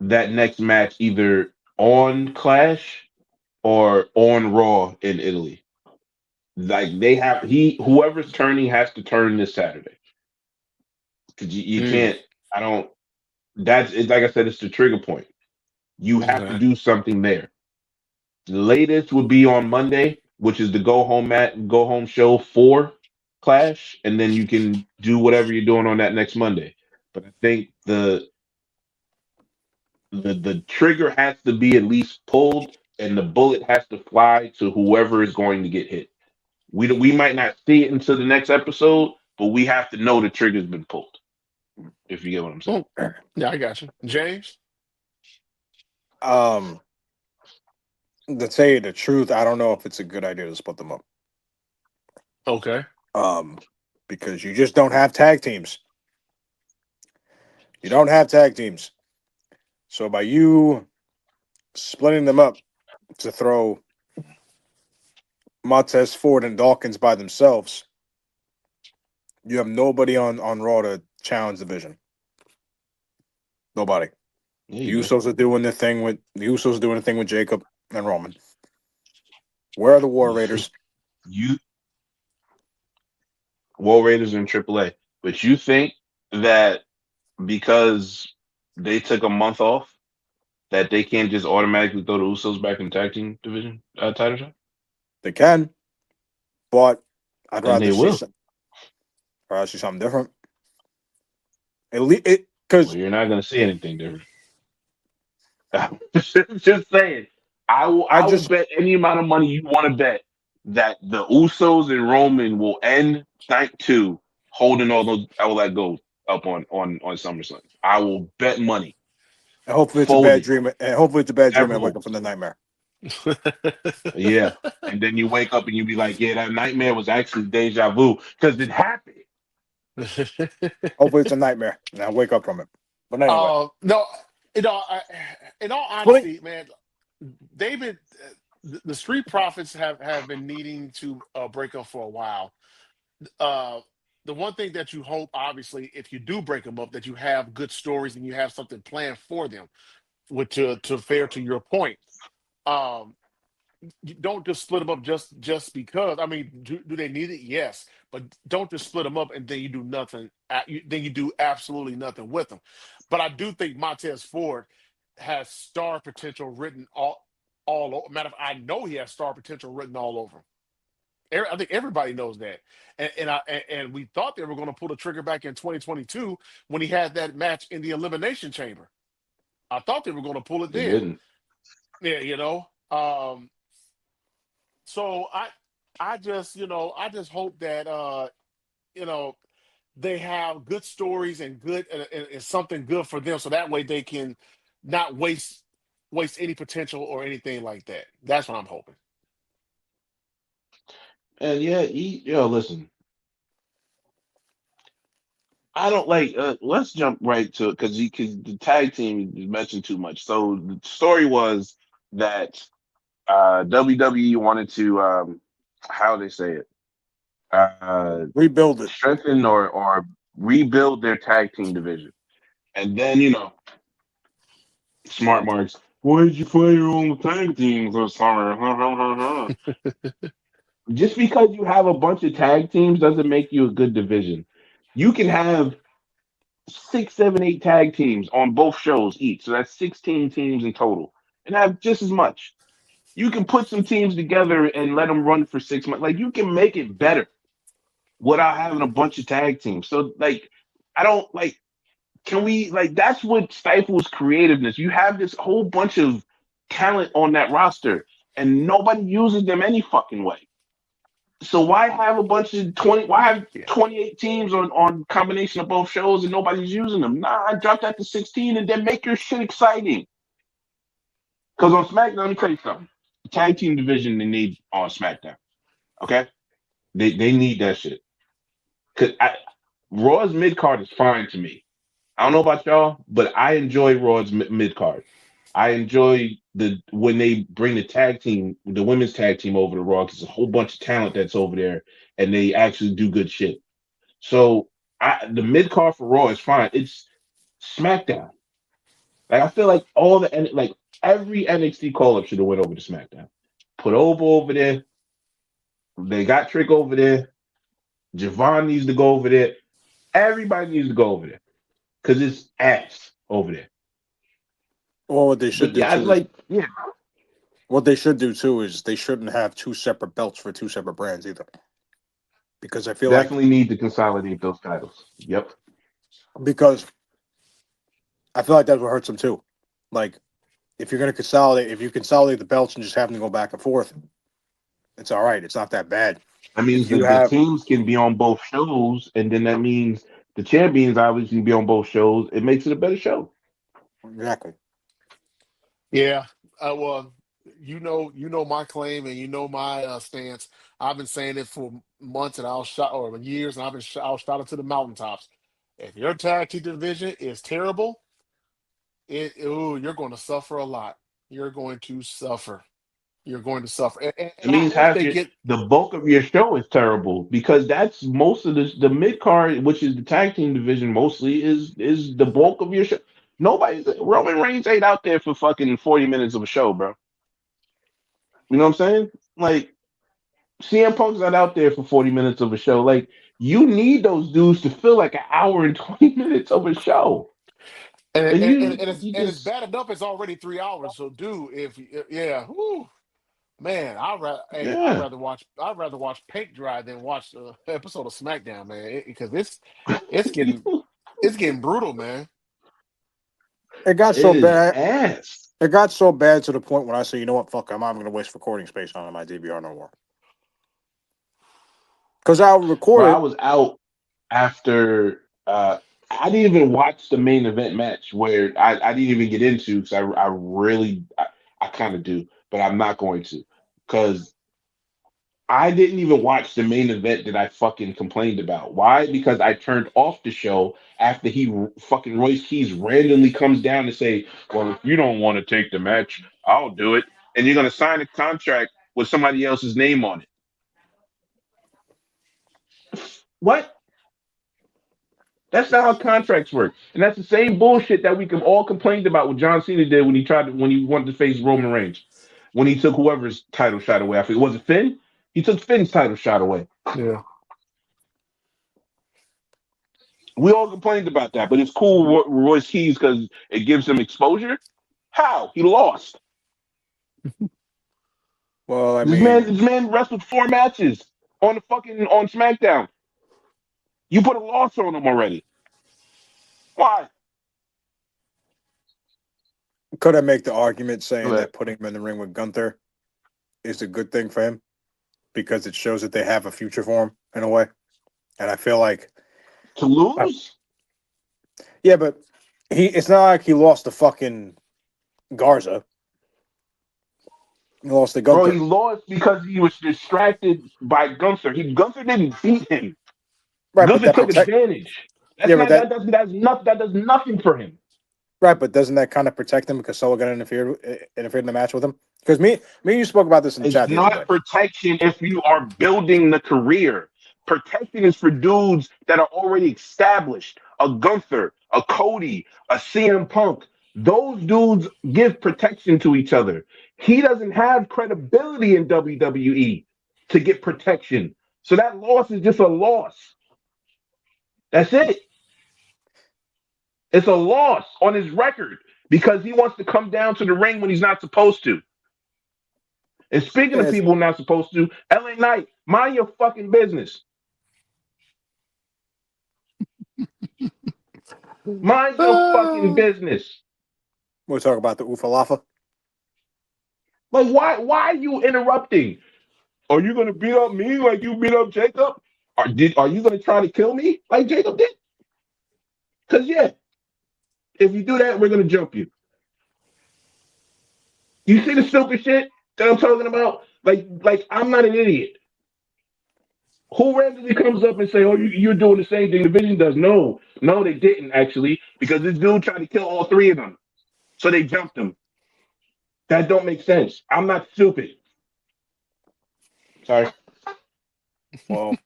C: that next match either on Clash or on Raw in Italy. Like they have whoever's turning has to turn this Saturday. Because you
A: Mm.
C: can't. I don't. That's it's like I said. It's the trigger point. You have to
A: Okay.
C: do something there. The latest would be on Monday, which is the go home show for Clash, and then you can do whatever you're doing on that next Monday. But I think the trigger has to be at least pulled, and the bullet has to fly to whoever is going to get hit. We might not see it until the next episode, but we have to know the trigger's been pulled. If you get what I'm saying.
A: Oh, yeah, I got you, James.
B: Um, to tell you the truth, I don't know if it's a good idea to split them up.
A: Okay.
B: Um, because you just don't have tag teams. You don't have tag teams. So by you splitting them up to throw Montez Ford and Dawkins by themselves, you have nobody on Raw to challenge the Vision. Nobody.
C: There
B: The
C: you go.
B: Usos are doing the thing with Jacob and Roman. Where are the War Raiders?
C: You War Raiders in AAA, but you think that because they took a month off, that they can't just automatically throw the Usos back in the tag team division title shot?
B: They can, but I'd
C: And they
B: rather see
C: will.
B: some. I'd rather see something different. At least because
C: Well, you're not going to see anything different. Just saying.
B: I
C: I will
B: just
C: bet any amount of money you want to bet that the Usos and Roman will end night two holding all that gold up on SummerSlam. I will bet money.
B: hopefully it's a bad
C: Folded.
B: dream, and hopefully it's a bad dream, and I wake
C: Several.
B: up from the nightmare.
C: Yeah. And then you wake up and you be like, yeah, that nightmare was actually deja vu because it happened.
B: Hopefully it's a nightmare, and I wake up from it. But anyway,
A: No, in all
B: splitting.
A: honesty, man, David, the Street Profits have been needing to break up for a while. Uh, the one thing that you hope, obviously, if you do break them up, that you have good stories and you have something planned for them. Which to fair to your point, um, you don't just split them up just because. I mean, do they need it? Yes, but don't just split them up and then you do nothing. Then you do absolutely nothing with them. But I do think Montez Ford has star potential written all over. Matter of fact, I know he has star potential written all over him. I think everybody knows that, and we thought they were going to pull the trigger back in 2022 when he had that match in the Elimination Chamber. I thought they were going to pull it
C: They
A: then.
C: didn't.
A: Yeah, so I just hope that you know they have good stories and good and something good for them, so that way they can not waste any potential or anything like that. That's what I'm hoping.
C: And yeah, listen, I don't like. Let's jump right to it because the tag team you mentioned too much. So the story was that WWE wanted to how they say it
B: Rebuild it.
C: strengthen or rebuild their tag team division, and then smart marks. Why did you play your own tag teams this summer? Just because you have a bunch of tag teams doesn't make you a good division. You can have 6, 7, 8 tag teams on both shows each, so that's 16 teams in total, and have just as much. You can put some teams together and let them run for 6 months. Like you can make it better without having a bunch of tag teams. So like, I don't like. Can we like? That's what stifles creativeness. You have this whole bunch of talent on that roster, and nobody uses them any fucking way. So why have a bunch of 20? Why have
A: Yeah.
C: 28 teams on combination of both shows and nobody's using them? Nah, drop that to 16 and then make your shit exciting. Because on SmackDown, let me tell you something. The tag team division they need on SmackDown. Okay, they need that shit. Cause Raw's mid card is fine to me. I don't know about y'all, but I enjoy Raw's mid card. I enjoy when they bring the tag team, the women's tag team over to Raw because there's a whole bunch of talent that's over there and they actually do good shit. So the mid card for Raw is fine. It's SmackDown. Like I feel like like every NXT call up should have went over to SmackDown. Put Obo over there. They got Trick over there. Javon needs to go over there. Everybody needs to go over there because it's ass over there.
B: Well, what they should
C: But
B: do
C: yeah, it's
B: too.
C: like yeah.
B: What they should do too is they shouldn't have 2 separate belts for 2 separate brands either. Because I feel
C: Definitely need to consolidate those titles. Yep.
B: because I feel like that's what hurts them too. Like if you're gonna consolidate, if you consolidate the belts and just have them to go back and forth, it's all right. It's not that bad.
C: That means
B: If you
C: the
B: have
C: teams can be on both shows, and then that means the champions obviously can be on both shows. It makes it a better show.
B: exactly.
A: Yeah. Well, you know my claim and you know my stance. I've been saying it for months and I'll shot or years, and I'll shout it to the mountaintops. If your tag team division is terrible, you're going to suffer a lot. You're going to suffer. You're going to suffer,
C: It
A: and I
C: means
A: hope
C: half
A: they
C: your
A: get.
C: the bulk of your show is terrible because that's most of the mid card, which is the tag team division, mostly is the bulk of your show. Nobody Roman Reigns ain't out there for fucking 40 minutes of a show, bro. You know what I'm saying? Like CM Punk's not out there for 40 minutes of a show. Like you need those dudes to fill like an hour and 20 minutes of a show. And you
A: And it's
C: just
A: bad enough. It's already 3 hours. So, dude, yeah, whew, man,
C: yeah.
A: I'd rather watch paint dry than watch the episode of SmackDown, man, because it's getting it's getting brutal, man.
B: It got
C: It
B: so
C: is
B: bad.
C: ass.
B: It got so bad to the point when I say, you know what, fuck, I'm not going to waste recording space on my DVR no more. Because I'll record
C: Bro, I
B: it.
C: was out after I didn't even watch the main event match where I didn't even get into because I kind of do, but I'm not going to because I didn't even watch the main event that I fucking complained about. Why? Because I turned off the show after fucking Royce Keys randomly comes down to say, "Well, if you don't want to take the match, I'll do it," and you're gonna sign a contract with somebody else's name on it. What? That's not how contracts work. And that's the same bullshit that we can all complained about what John Cena did when he wanted to face Roman Reigns. When he took whoever's title shot away. I think was it Finn? He took Finn's title shot away.
A: Yeah.
C: We all complained about that, but it's cool with Royce Keys because it gives him exposure. How? He lost.
B: Well, I mean,
C: This man wrestled 4 matches on SmackDown. You put a loss on him already. Why?
B: could I make the argument saying
C: But
B: that putting him in the ring with Gunther is a good thing for him? Because it shows that they have a future for him in a way. And I feel like,
C: to lose?
B: yeah, but it's not like he lost to fucking Garza. He lost to
C: Bro,
B: Gunther.
C: he lost because he was distracted by Gunther. Gunther didn't beat him.
B: Right, but
C: Gunther took advantage.
B: yeah, but
C: That does nothing for him.
B: right, but doesn't that kind of protect him because Solo got interfered in the match with him? Because me and you spoke about this in the
C: It's
B: chat the other day.
C: not protection if you are building the career. Protection is for dudes that are already established. A Gunther, a Cody, a CM Punk. Those dudes give protection to each other. He doesn't have credibility in WWE to get protection. So that loss is just a loss. That's it. It's a loss on his record because he wants to come down to the ring when he's not supposed to. And speaking of
B: Yes.
C: people not supposed to, LA Knight, mind your fucking business. Mind your fucking business.
B: We'll talk about the Ufalafa.
C: Like, why are you interrupting? Are you gonna beat up me like you beat up Jacob? Are you gonna try to kill me like Jacob did? Cause yeah, if you do that, we're gonna jump you. You see the stupid shit that I'm talking about? Like I'm not an idiot. Who randomly comes up and say, "Oh, you're doing the same thing Division does"? No, they didn't actually, because this dude tried to kill all three of them, so they jumped him. That don't make sense. I'm not stupid. Sorry.
B: Well,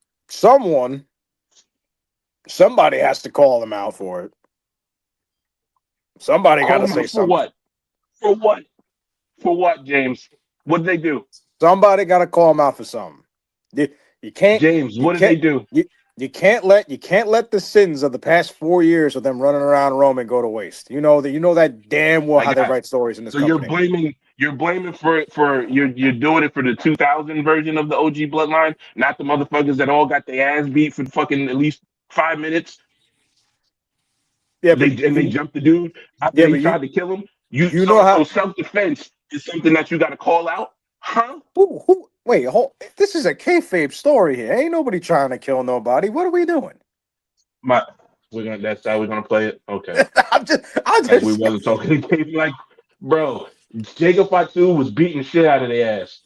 B: somebody has to call them out for it. Somebody got to say
C: For
B: something.
C: what? For what? For what, James? What did they do?
B: Somebody got to call them out for something. You can't,
C: James,
B: you
C: what did
B: can't-
C: they do?
B: You can't let the sins of the past 4 years of them running around Roman go to waste. You know that damn well
C: I
B: how they
C: got-
B: write stories in this
C: So
B: company.
C: you're blaming for you're doing it for the 2000 version of the OG bloodline, not the motherfuckers that all got their ass beat for fucking at least 5 minutes.
B: Yeah, but
C: They jumped the dude after
B: yeah,
C: they
B: but
C: tried to kill him.
B: you know how
C: Self defense is something that you got to call out, huh?
B: wait, this is a kayfabe story here. Ain't nobody trying to kill nobody. What are we doing?
C: That's how we're gonna play it. Okay,
B: I'm
C: like we
B: just
C: wasn't talking to Gabe. Like, bro, Jacob Fatu was beating the shit out of their ass.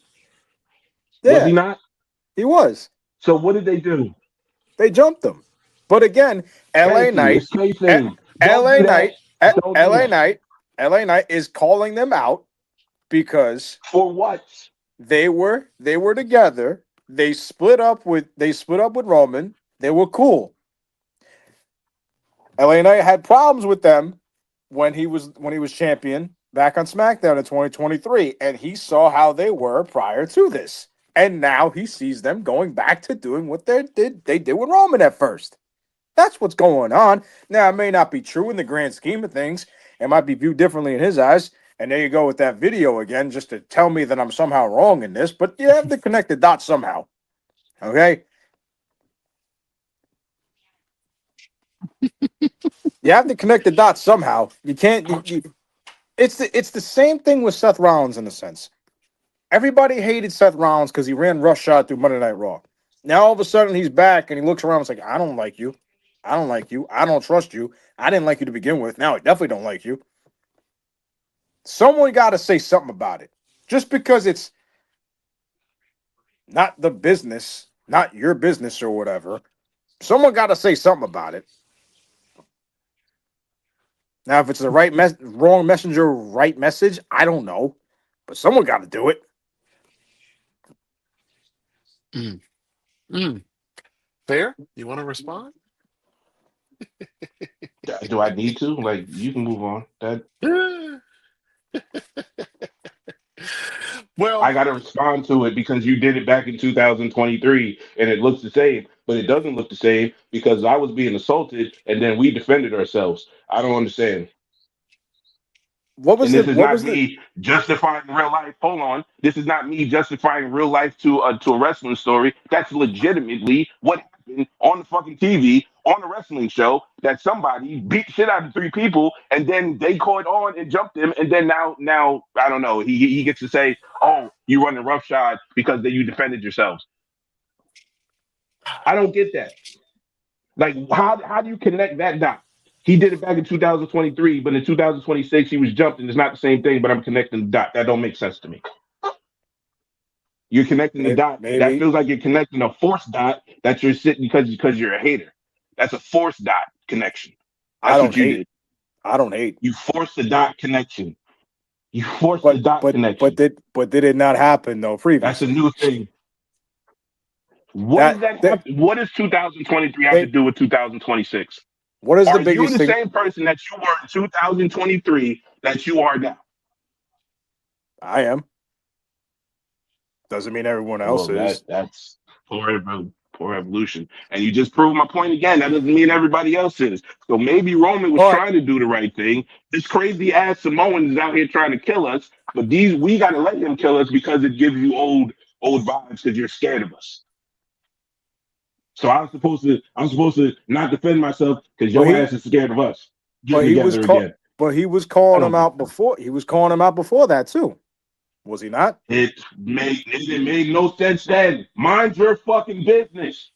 C: Was he
B: yeah,
C: not?
B: he was.
C: So what did they do?
B: They jumped him. But again, LA
C: Thank you.
B: Knight,
C: It's kayfabe. Don't
B: LA
C: do that.
B: Knight,
C: Don't do that.
B: LA Knight is calling them out because
C: For what?
B: they were together. They split up with Roman. They were cool. LA Knight had problems with them when he was champion back on SmackDown in 2023, and he saw how they were prior to this. And now he sees them going back to doing what they did with Roman at first. That's what's going on. Now, it may not be true in the grand scheme of things. It might be viewed differently in his eyes. And there you go with that video again, just to tell me that I'm somehow wrong in this. But you have to connect the dots somehow. Okay? You have to connect the dots somehow. You can't. It's the same thing with Seth Rollins in a sense. Everybody hated Seth Rollins because he ran roughshod through Monday Night Raw. Now all of a sudden he's back and he looks around and is like, I don't like you. I don't like you. I don't trust you. I didn't like you to begin with. Now I definitely don't like you. Someone got to say something about it. Just because it's not the business, not your business or whatever, someone got to say something about it. Now, if it's the wrong messenger, right message, I don't know. But someone got to do it.
A: Fair? You want to respond?
C: Do I need to? Like, you can move on.
A: Well,
C: I got to respond to it because you did it back in 2023 and it looks the same, but it doesn't look the same because I was being assaulted and then we defended ourselves. I don't understand. And this is not me justifying real life. Hold on. This is not me justifying real life to a wrestling story. That's legitimately what happened on the fucking TV on a wrestling show, that somebody beat the shit out of three people and then they caught on and jumped him. And then now I don't know. He gets to say, "Oh, you running roughshod because you defended yourselves." I don't get that. Like, how do you connect that dot? He did it back in 2023, but in 2026 he was jumped, and it's not the same thing. But I'm connecting the dot. That don't make sense to me. You're connecting the dot. That
B: Maybe.
C: feels like you're connecting a forced dot that you're sitting because you're a hater. That's a forced dot connection.
B: I
C: That's
B: don't
C: what you
B: hate.
C: did.
B: I don't hate.
C: You forced the dot connection. You forced the dot connection.
B: But did it not happen though
C: That's a
B: previously?
C: new thing. What does that have? What does 2023 have to do with 2026?
B: What is the
C: Are you
B: biggest
C: the
B: thing?
C: same person that you were in 2023 that you are now?
B: I am. Doesn't mean everyone else
C: Well,
B: is.
C: that's poor evolution. And you just proved my point again. That doesn't mean everybody else is. So maybe Roman was
B: But
C: trying to do the right thing. This crazy ass Samoan is out here trying to kill us, but we gotta let him kill us because it gives you old vibes because you're scared of us. So I'm supposed to not defend myself because
B: but
C: your
B: he
C: ass is scared of us
B: but
C: getting
B: he was
C: together
B: call
C: again.
B: but he was
C: I
B: calling
C: don't
B: him
C: get
B: out before. He was calling him out before that too. Was he not?
C: it made no sense then. Mind your fucking business.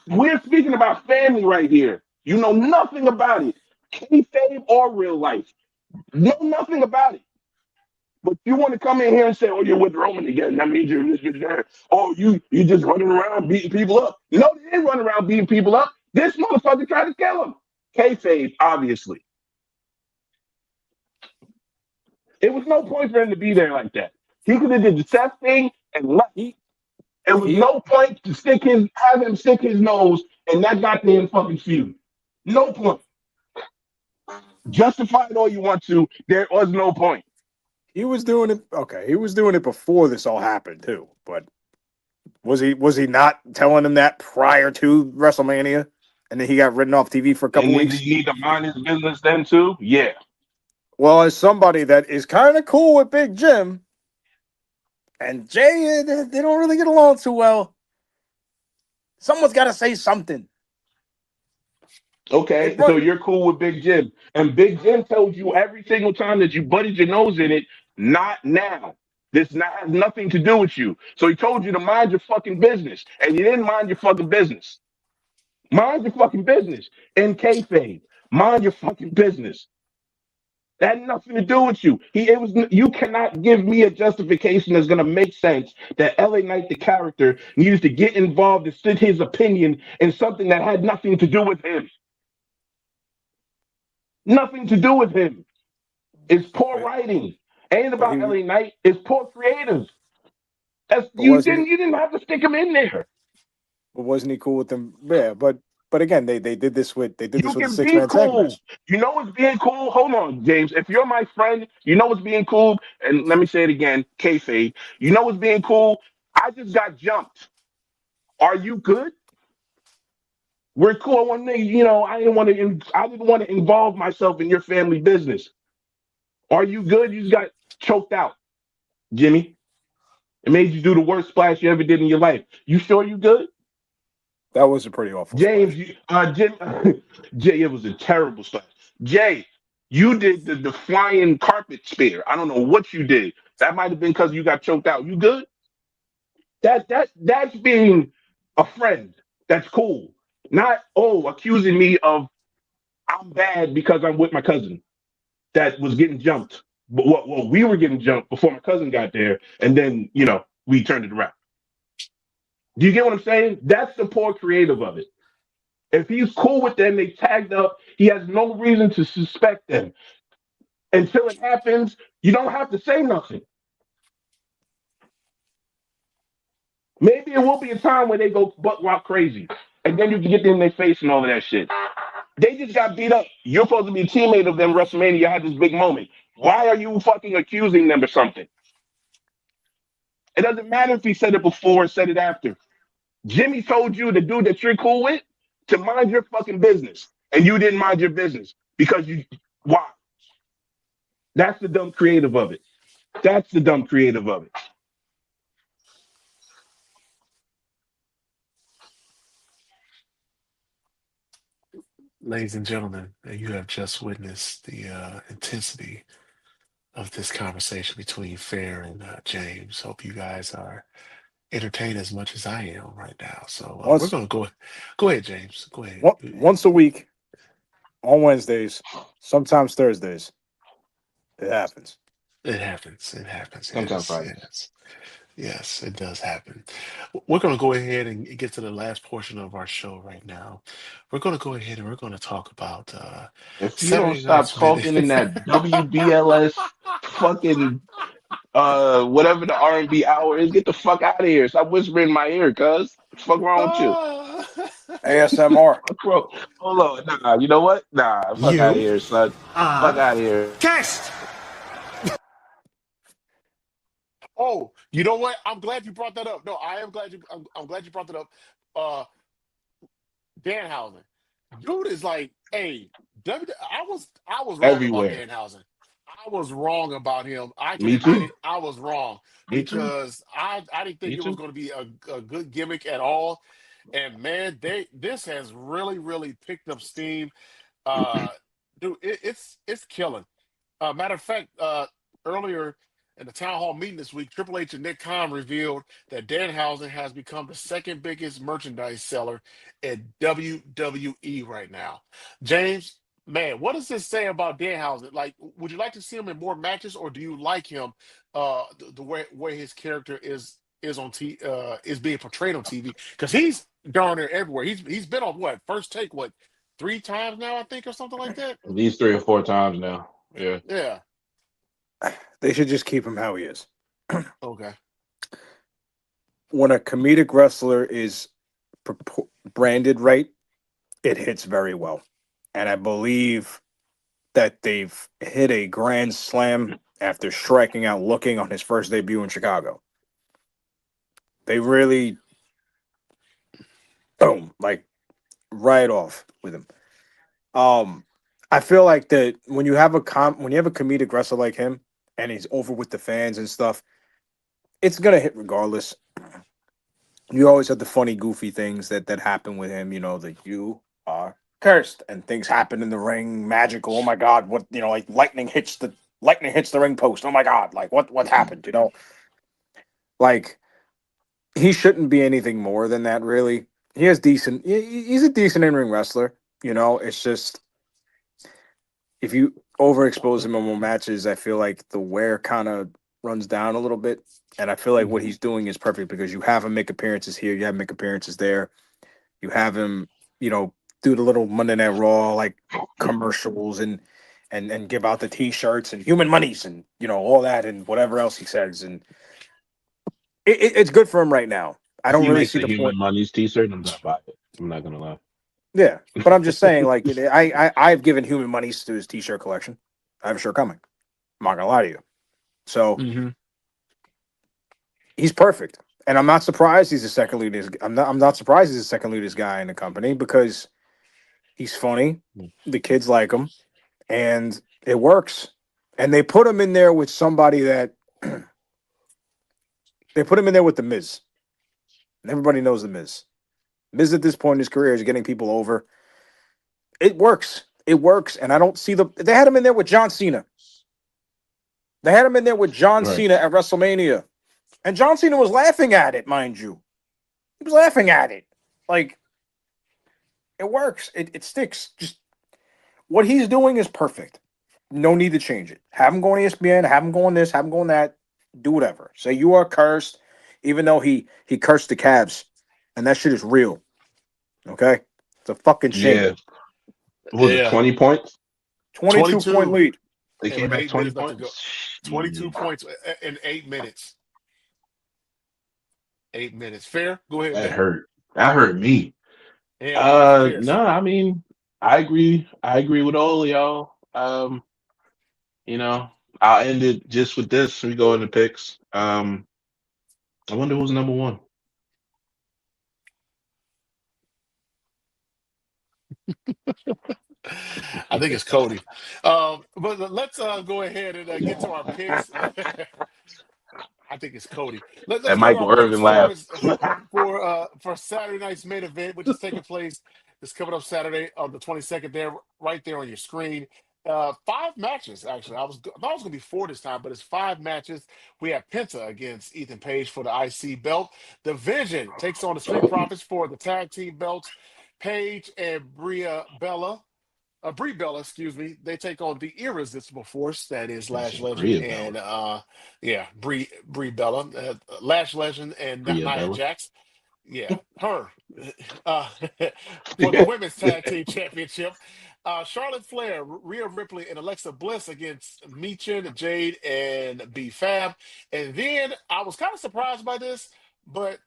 C: We're speaking about family right here. You know nothing about it. Kayfabe or real life. Know nothing about it. But you want to come in here and say, oh, you're with Roman again. That means you're there. Oh, you just running around beating people up. No, they didn't run around beating people up. This motherfucker tried to kill him. Kayfabe, obviously. It was no point for him to be there like that. He could have did the Seth thing and left.
B: He
C: It was
B: he
C: no point to have him stick his nose in that goddamn fucking feud. No point. Justify it all you want to. There was no point.
B: he was doing it. Okay, he was doing it before this all happened too. But was he not telling him that prior to WrestleMania, and then he got written off TV for a couple
C: And then
B: weeks?
C: you need to mind his business then too. Yeah.
B: Well, as somebody that is kind of cool with Big Jim and Jay, they don't really get along too well. Someone's got to say something.
C: Okay,
B: It
C: so
B: run,
C: you're cool with Big Jim, and Big Jim told you every single time that you butted your nose in it, not now. Has nothing to do with you. So he told you to mind your fucking business, and you didn't mind your fucking business. Mind your fucking business. In kayfabe, mind your fucking business. That had nothing to do with you. You cannot give me a justification that's gonna make sense that LA Knight, the character, needs to get involved and sit his opinion in something that had nothing to do with him. Nothing to do with him. It's poor
B: but,
C: writing. Ain't
B: but
C: about
B: he
C: LA Knight. It's poor creative. That's
B: but wasn't he
C: you didn't have to stick him in there.
B: but wasn't he cool with them? Yeah, but again, they did this with
C: You
B: a
C: can
B: six
C: be
B: man tag
C: cool.
B: match.
C: You know what's being cool? Hold on, James. If you're my friend, you know what's being cool. And let me say it again, kayfabe. You know what's being cool? I just got jumped. Are you good? We're cool. I want to, I didn't want to. I didn't want to involve myself in your family business. Are you good? You just got choked out, Jimmy. It made you do the worst splash you ever did in your life. You sure you good?
B: That was a pretty awful
C: James,
B: splash.
C: Jim, Jay, it was a terrible splash. Jay, you did the flying carpet spear. I don't know what you did. That might have been because you got choked out. You good? That's being a friend. That's cool. Not accusing me of I'm bad because I'm with my cousin that was getting jumped. But we were getting jumped before my cousin got there, and then we turned it around. Do you get what I'm saying? That's the poor creative of it. If he's cool with them, they tagged up. He has no reason to suspect them. Until it happens, you don't have to say nothing. Maybe it will be a time where they go buck wild crazy, and then you can get them in their face and all of that shit. They just got beat up. You're supposed to be a teammate of them. WrestleMania had this big moment. Why are you fucking accusing them of something? It doesn't matter if he said it before or said it after. Jimmy told you, the dude that you're cool with, to mind your fucking business, and you didn't mind your business because you. Why? That's the dumb creative of it. That's the dumb creative of it.
A: Ladies and gentlemen, you have just witnessed the intensity of this conversation between Fair and James. Hope you guys are entertained as much as I am right now. So we're
B: Once
A: gonna go ahead, James. Go ahead.
B: once a week on Wednesdays, sometimes Thursdays. It happens.
A: It happens. It happens.
C: Sometimes
A: Yes,
C: Fridays.
A: yes. Yes, it does happen. We're going to go ahead and get to the last portion of our show right now. We're going to go ahead and we're going to talk about
C: If you don't
A: Saturday
C: stop
A: night's mid.
C: talking in that WBLS fucking whatever the R&B hour is, get the fuck out of here. Stop whispering in my ear, cuz. What the fuck wrong with you?
A: Ah.
B: ASMR.
C: Fuck wrong. Hold on. Nah, you know what? Nah, fuck out of
D: You
C: here, son. Fuck
D: are
C: out of here.
D: cursed.
A: Oh, you know what? I'm glad you brought that up. No, I am glad I'm glad you brought that up. Uh, Danhausen, dude is like, hey, I was wrong about
C: Everywhere.
A: Danhausen. I was wrong about him. I can
C: Me
A: admit
C: too.
A: it. I was wrong
C: Me too.
A: because I didn't think
C: Me
A: it was
C: too.
A: going to be a good gimmick at all. And man, this has really picked up steam. Uh, dude, it's killing. Matter of fact, earlier in the town hall meeting this week, Triple H and Nick Khan revealed that Danhausen has become the second biggest merchandise seller at WWE right now. James, man, what does this say about Danhausen? Like, would you like to see him in more matches, or do you like him the way his character is on is being portrayed on TV? Because he's darn near everywhere. He's been on what First Take what 3 times now, I think, or something like that.
C: These 3 or 4 times now. Yeah.
A: Yeah.
B: They should just keep him how he is.
A: Okay.
B: When a comedic wrestler is branded right, it hits very well. And I believe that they've hit a grand slam after striking out looking on his first debut in Chicago. They really, boom, like right off with him. I feel like that when you have when you have a comedic wrestler like him and he's over with the fans and stuff, it's gonna hit regardless. You always have the funny, goofy things that happen with him. You know that you are cursed and things happen in the ring, magical. Oh my god, what like lightning hits the ring post. Oh my god, like what happened? Like he shouldn't be anything more than that. Really, he has decent. He's a decent in ring wrestler. It's just if you overexpose him in more matches, I feel like the wear kind of runs down a little bit. And I feel like what he's doing is perfect because you have him make appearances here, you have him make appearances there, you have him, do the little Monday Night Raw like commercials and give out the T-shirts and human monies and all that and whatever else he says, and it's good for him right now. I
C: If
B: don't
C: he
B: really
C: makes
B: see
C: a
B: the
C: human
B: point.
C: money's t-shirt, I'm gonna buy it. I'm not gonna lie.
B: Yeah, but I'm just saying, like I've given human monies to his T-shirt collection. I have a shirt coming. I'm not gonna lie to you. So
A: Mm-hmm.
B: he's perfect, and I'm not surprised he's the second leadest. I'm not surprised he's the second leadest guy in the company because he's funny. The kids like him, and it works. And they put him in there with somebody that they put him in there with the Miz. And everybody knows the Miz. Miz at this point in his career is getting people over. It works. It works, and I don't see They had him in there with John Cena. They had him in there with John
C: Right.
B: Cena at WrestleMania, and John Cena was laughing at it, mind you. He was laughing at it. Like, it works. It sticks. Just what he's doing is perfect. No need to change it. Have him go on ESPN, have him go on this, have him go on that. Do whatever. Say you are cursed, even though he cursed the Cavs. And that shit is real. Okay? It's a fucking shame.
C: Yeah. What was it,
A: Yeah.
C: 20 points?
B: 22-point
A: 22
B: lead.
C: They
A: and
C: came
A: with
C: back 20
A: 8 minutes left to go.
C: points?
A: 22
C: Shit.
A: points in 8 minutes. 8 minutes. Fair? Go ahead,
C: That
A: man.
C: hurt. That hurt me.
A: Yeah, fierce.
C: No, I mean, I agree. I agree with all of y'all. You know, I'll end it just with this. We go into picks. I wonder who's number one.
A: I think it's Cody. But let's go ahead and get to our picks. I think it's Cody. Let's
C: That
A: get to our
C: Michael
A: picks
C: Irvin
A: for
C: laugh.
A: us for Saturday night's main event, which is taking place this coming up Saturday on the 22nd. There, right there on your screen. 5 matches actually. I thought it was gonna be 4 this time, but it's 5 matches. We have Penta against Ethan Page for the IC belt. The Vision takes on the Street Profits for the tag team belts. Page and Bria Bella Brie Bella, excuse me. They take on the irresistible force that is
C: I
A: Lash
C: said
A: Legend
C: Bria
A: and
C: Bella.
A: Brie Bella, Lash Legend and
C: Bria
A: Nia
C: Bella.
A: Jax. Yeah, her. Uh, for the women's tag team championship, Charlotte Flair, Rhea Ripley, and Alexa Bliss against Michin, Jade, and B Fab. And then I was kind of surprised by this, but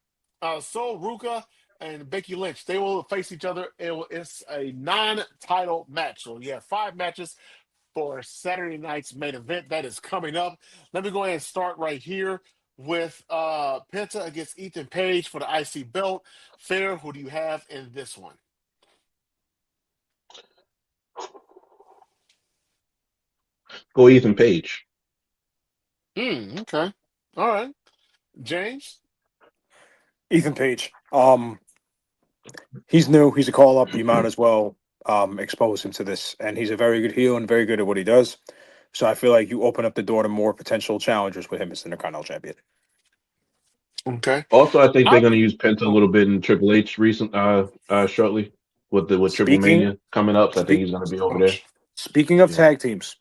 A: Sol Ruka and Becky Lynch, they will face each other. It's a non-title match. So you have 5 matches for Saturday night's main event that is coming up. Let me go ahead and start right here with Penta against Ethan Page for the IC belt. Fair, who do you have in this one?
C: Go Ethan Page.
A: Okay. All right. James?
B: Ethan Page. He's new. He's a call up. You might as well expose him to this. And he's a very good heel and very good at what he does. So I feel like you open up the door to more potential challengers with him as the Intercontinental Champion.
A: Okay.
C: Also, I think they're
A: I
C: going to use Penta a
A: oh,
C: little bit in Triple H shortly with Triple
B: Speaking,
C: Mania coming up. So I think
B: speak,
C: he's going to be over
A: oh,
C: there.
B: speaking of
C: Yeah.
B: tag teams,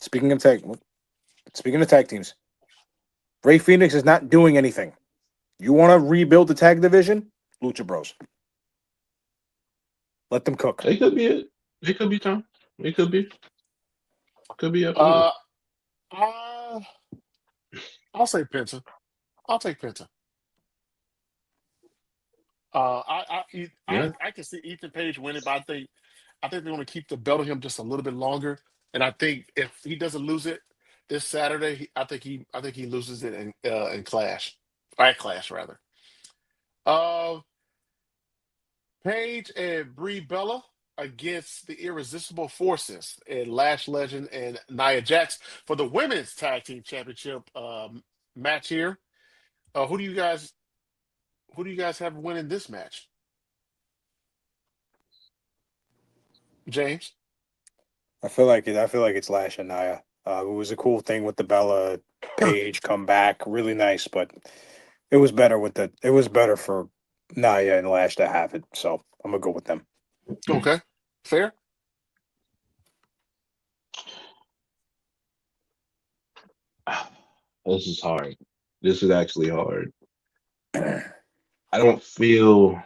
B: speaking of tag teams, Ray Phoenix is not doing anything. You want to rebuild the tag division? Lucha Bros. Let them cook.
C: It could be it. It could be Tom. It could be. Could be absolutely.
A: uh, uh, I'll say Penta. I'll take Penta.
C: Yeah.
A: I can see Ethan Page winning, but I think they're going to keep the belt on him just a little bit longer. And I think if he doesn't lose it this Saturday, I think he loses it in Clash, or at Clash rather. Uh, Paige and Brie Bella against the Irresistible Forces and Lash Legend and Nia Jax for the women's tag team championship match here. Who do you guys have winning this match? James?
B: I feel like it's Lash and Nia. It was a cool thing with the Bella Page come back, really nice, but it was better for Nia and Lash to have it. So I'm gonna go with them.
A: Okay. Fair?
C: This is hard. This is actually hard. I don't feel.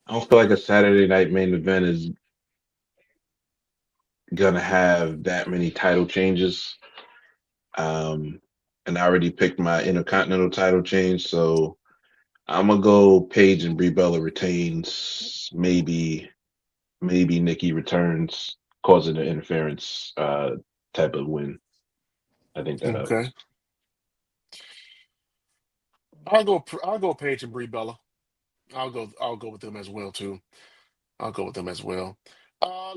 C: I don't feel like a Saturday night main event is gonna have that many title changes. Um, and I already picked my Intercontinental title change, so I'm gonna go Paige and Brie Bella retains. Maybe Nikki returns, causing an interference type of win. I think that
A: Okay.
C: happens.
A: I'll go Paige and Brie Bella. I'll go with them as well too. I'll go with them as well.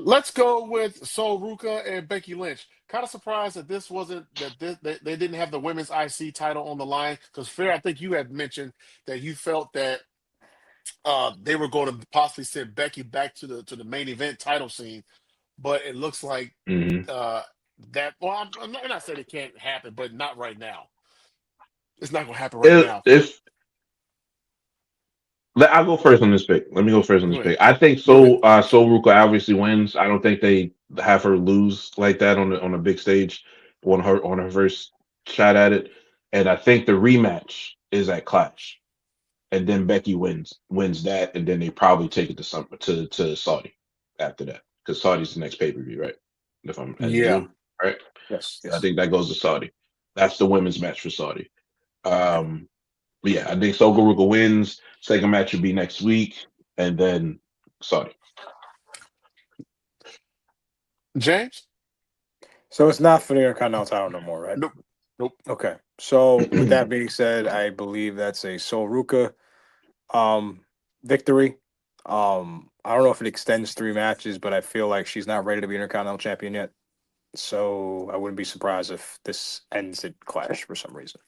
A: Let's go with Sol Ruka and Becky Lynch. Kind of surprised that this wasn't that they didn't have the women's IC title on the line because Fair, I think you had mentioned that you felt that they were going to possibly send Becky back to the main event title scene, but it looks like
C: Hmm.
A: uh, that. Well, I'm not saying it can't happen, but not right now. It's not going to happen right now.
C: If I'll go first on this pick. Let me go first on this
A: Go ahead.
C: pick. I think
A: Go ahead.
C: So Ruka obviously wins. I don't think they have her lose like that on a big stage on her first shot at it. And I think the rematch is at Clash, and then Becky wins that, and then they probably take it to Saudi after that because Saudi's the next pay per view, right? If I'm in
A: Yeah.
C: June, right?
B: Yes,
C: I
B: yes.
C: think that goes to Saudi. That's the women's match for Saudi. Um, but yeah, I think Sogaruka wins. Second match would be next week, and then Saudi.
A: James?
B: So it's not for the Intercontinental title no more, right?
A: Nope. Nope.
B: Okay. So with that being said, I believe that's a Sol Ruka victory. I don't know if it extends 3 matches, but I feel like she's not ready to be Intercontinental Champion yet. So I wouldn't be surprised if this ends at Clash for some reason.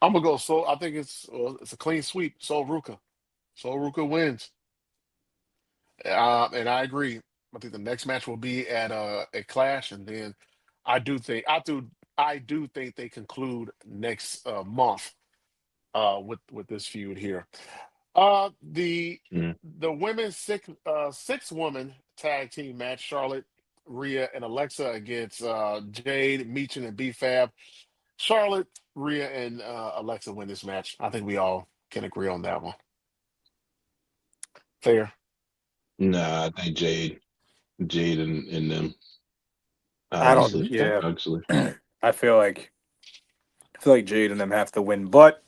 A: I'm gonna go. So I think it's a clean sweep. So Ruka. So Ruka wins. And I agree. I think the next match will be at a Clash, and then I do think they conclude next month with this feud here. The
C: Mm.
A: women's six woman tag team match: Charlotte, Rhea, and Alexa against Jade, Meechin, and B Fab. Charlotte, Rhea, and Alexa win this match. I think we all can agree on that one. Fair.
C: Nah, I think Jade, and them.
B: I don't.
C: Honestly,
A: Okay.
B: Yeah,
C: actually,
B: I feel like Jade and them have to win, but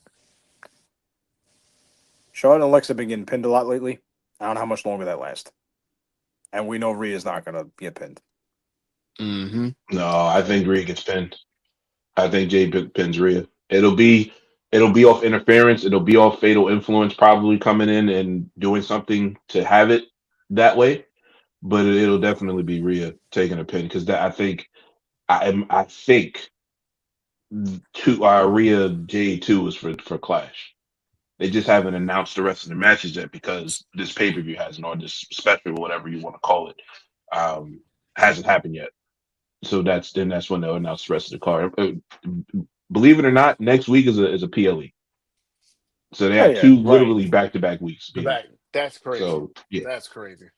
B: Charlotte and Alexa have been getting pinned a lot lately. I don't know how much longer that lasts, and we know Rhea's not gonna get pinned.
A: Mm-hmm.
C: no, I think Rhea gets pinned. I think Jade pins Rhea. It'll be off interference. It'll be off fatal influence, probably coming in and doing something to have it that way. But it'll definitely be Rhea taking a pin because that I think Rhea Jade 2 is for Clash. They just haven't announced the rest of the matches yet because this pay per view hasn't, or this special, whatever you want to call it, hasn't happened yet. So that's when they'll announce the rest of the card. Believe it or not, next week is a PLE. So they
B: Oh
C: have
B: yeah,
C: two
A: Right.
C: literally back to back weeks.
A: The
C: PLE.
A: back. That's crazy.
C: So yeah,
A: That's crazy.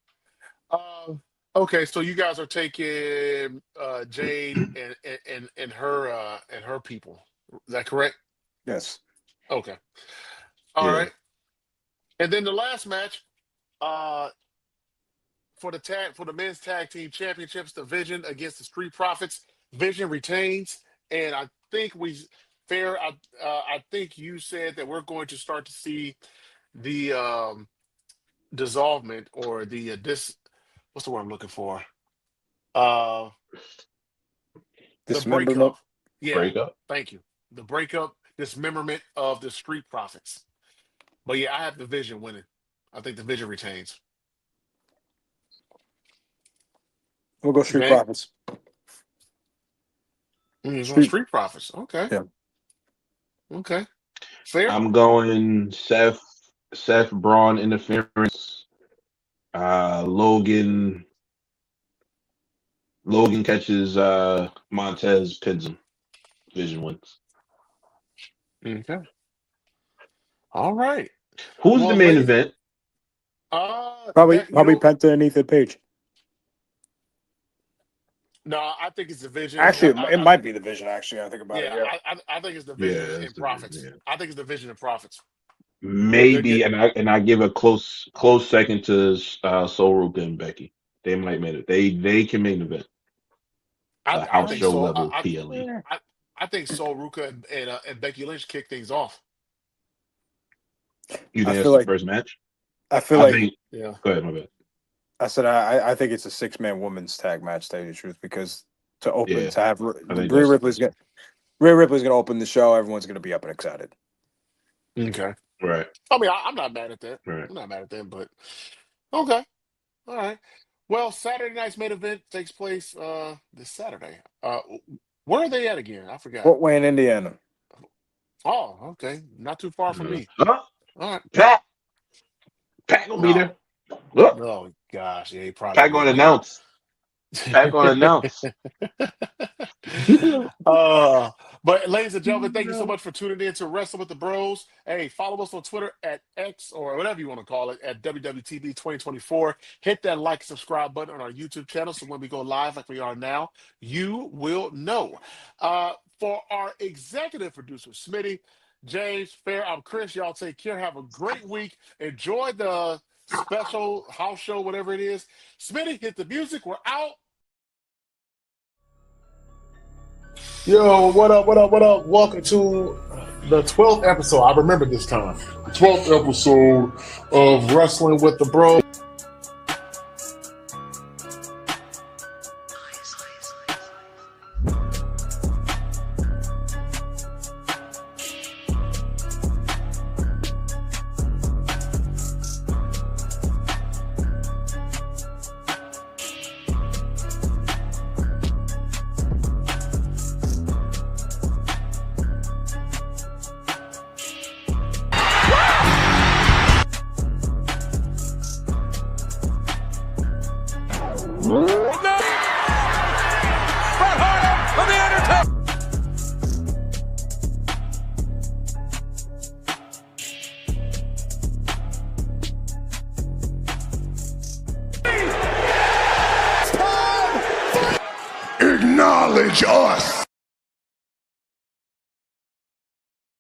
A: Okay, so you guys are taking Jade and her people. Is that correct?
B: yes.
A: Okay. All
C: yeah.
A: right. And then the last match, uh, for the men's tag team championships, the Vision against the Street Profits. Vision retains, and I think I think you said that we're going to start to see the dissolvement or the what's the word I'm looking for? Uh, the
B: Dismemberment.
A: breakup. Yeah,
C: Breakup.
A: thank you. The breakup, dismemberment of the Street Profits. But yeah, I have the Vision winning. I think the Vision retains.
B: We'll go Street
A: Okay.
B: Profits.
A: Street Profits. Okay.
B: Yeah.
A: Okay. Fair.
C: I'm going Seth Braun interference. Logan catches Montez, pins him. Vision wins.
A: Okay. All right.
C: Who's the
A: Well,
C: main
A: ladies,
C: event?
B: Probably
A: that you know,
B: Penta and Ethan Page.
A: no, I think it's the Vision.
B: Actually, it might be the Vision. Actually, I think about
A: Yeah,
B: it. Yeah.
A: I think it's the
C: Yeah,
A: Vision
C: that's
A: and
C: the
A: Profits.
C: Vision.
A: I think it's the Vision and Profits. They're
C: Maybe,
A: getting.
C: and I give a close second to Soul Ruka and Becky. They might make it. They can make an event.
A: I
C: House
A: think
C: show
A: so.
C: level PLE.
A: I think Sol Ruka and Becky Lynch kick things off.
C: You think
B: I
C: that's
B: feel
C: the
B: like
C: first match?
B: I feel
C: I
B: like
C: think.
A: Yeah.
C: Go ahead, my bad.
B: I said I think it's a 6-man women's tag match. To tell you the truth, because to open
C: Yeah,
B: to have
C: I think
B: Rhea
C: that's
B: Ripley's gonna open the show. Everyone's gonna be up and excited.
A: Okay.
C: right.
A: I mean, I'm not mad at that.
C: Right.
A: I'm not mad at that, but okay. All right. Well, Saturday night's main event takes place this Saturday. Where are they at again? I forgot.
B: Fort Wayne, Indiana.
A: Oh, okay. Not too far from me.
C: Huh?
A: All right.
C: Pat gonna be there.
A: No.
C: Look,
A: Oh gosh, yeah, he probably
C: Pat
A: will
C: gonna
A: be.
C: announce. Pat gonna announce.
A: But ladies and gentlemen, thank you so much for tuning in to Wrestle with the Bros. Hey, follow us on Twitter at X or whatever you want to call it at WWTB 2024. Hit that like, subscribe button on our YouTube channel so when we go live like we are now, you will know. For our executive producer, Smitty, James, Fair, I'm Chris. Y'all take care. Have a great week. Enjoy the special house show, whatever it is. Smitty, hit the music. We're out. Yo, what up, what up, what up? Welcome to the 12th episode. I remember this time. The 12th episode of Wrestling with the Bros.
E: challenge us.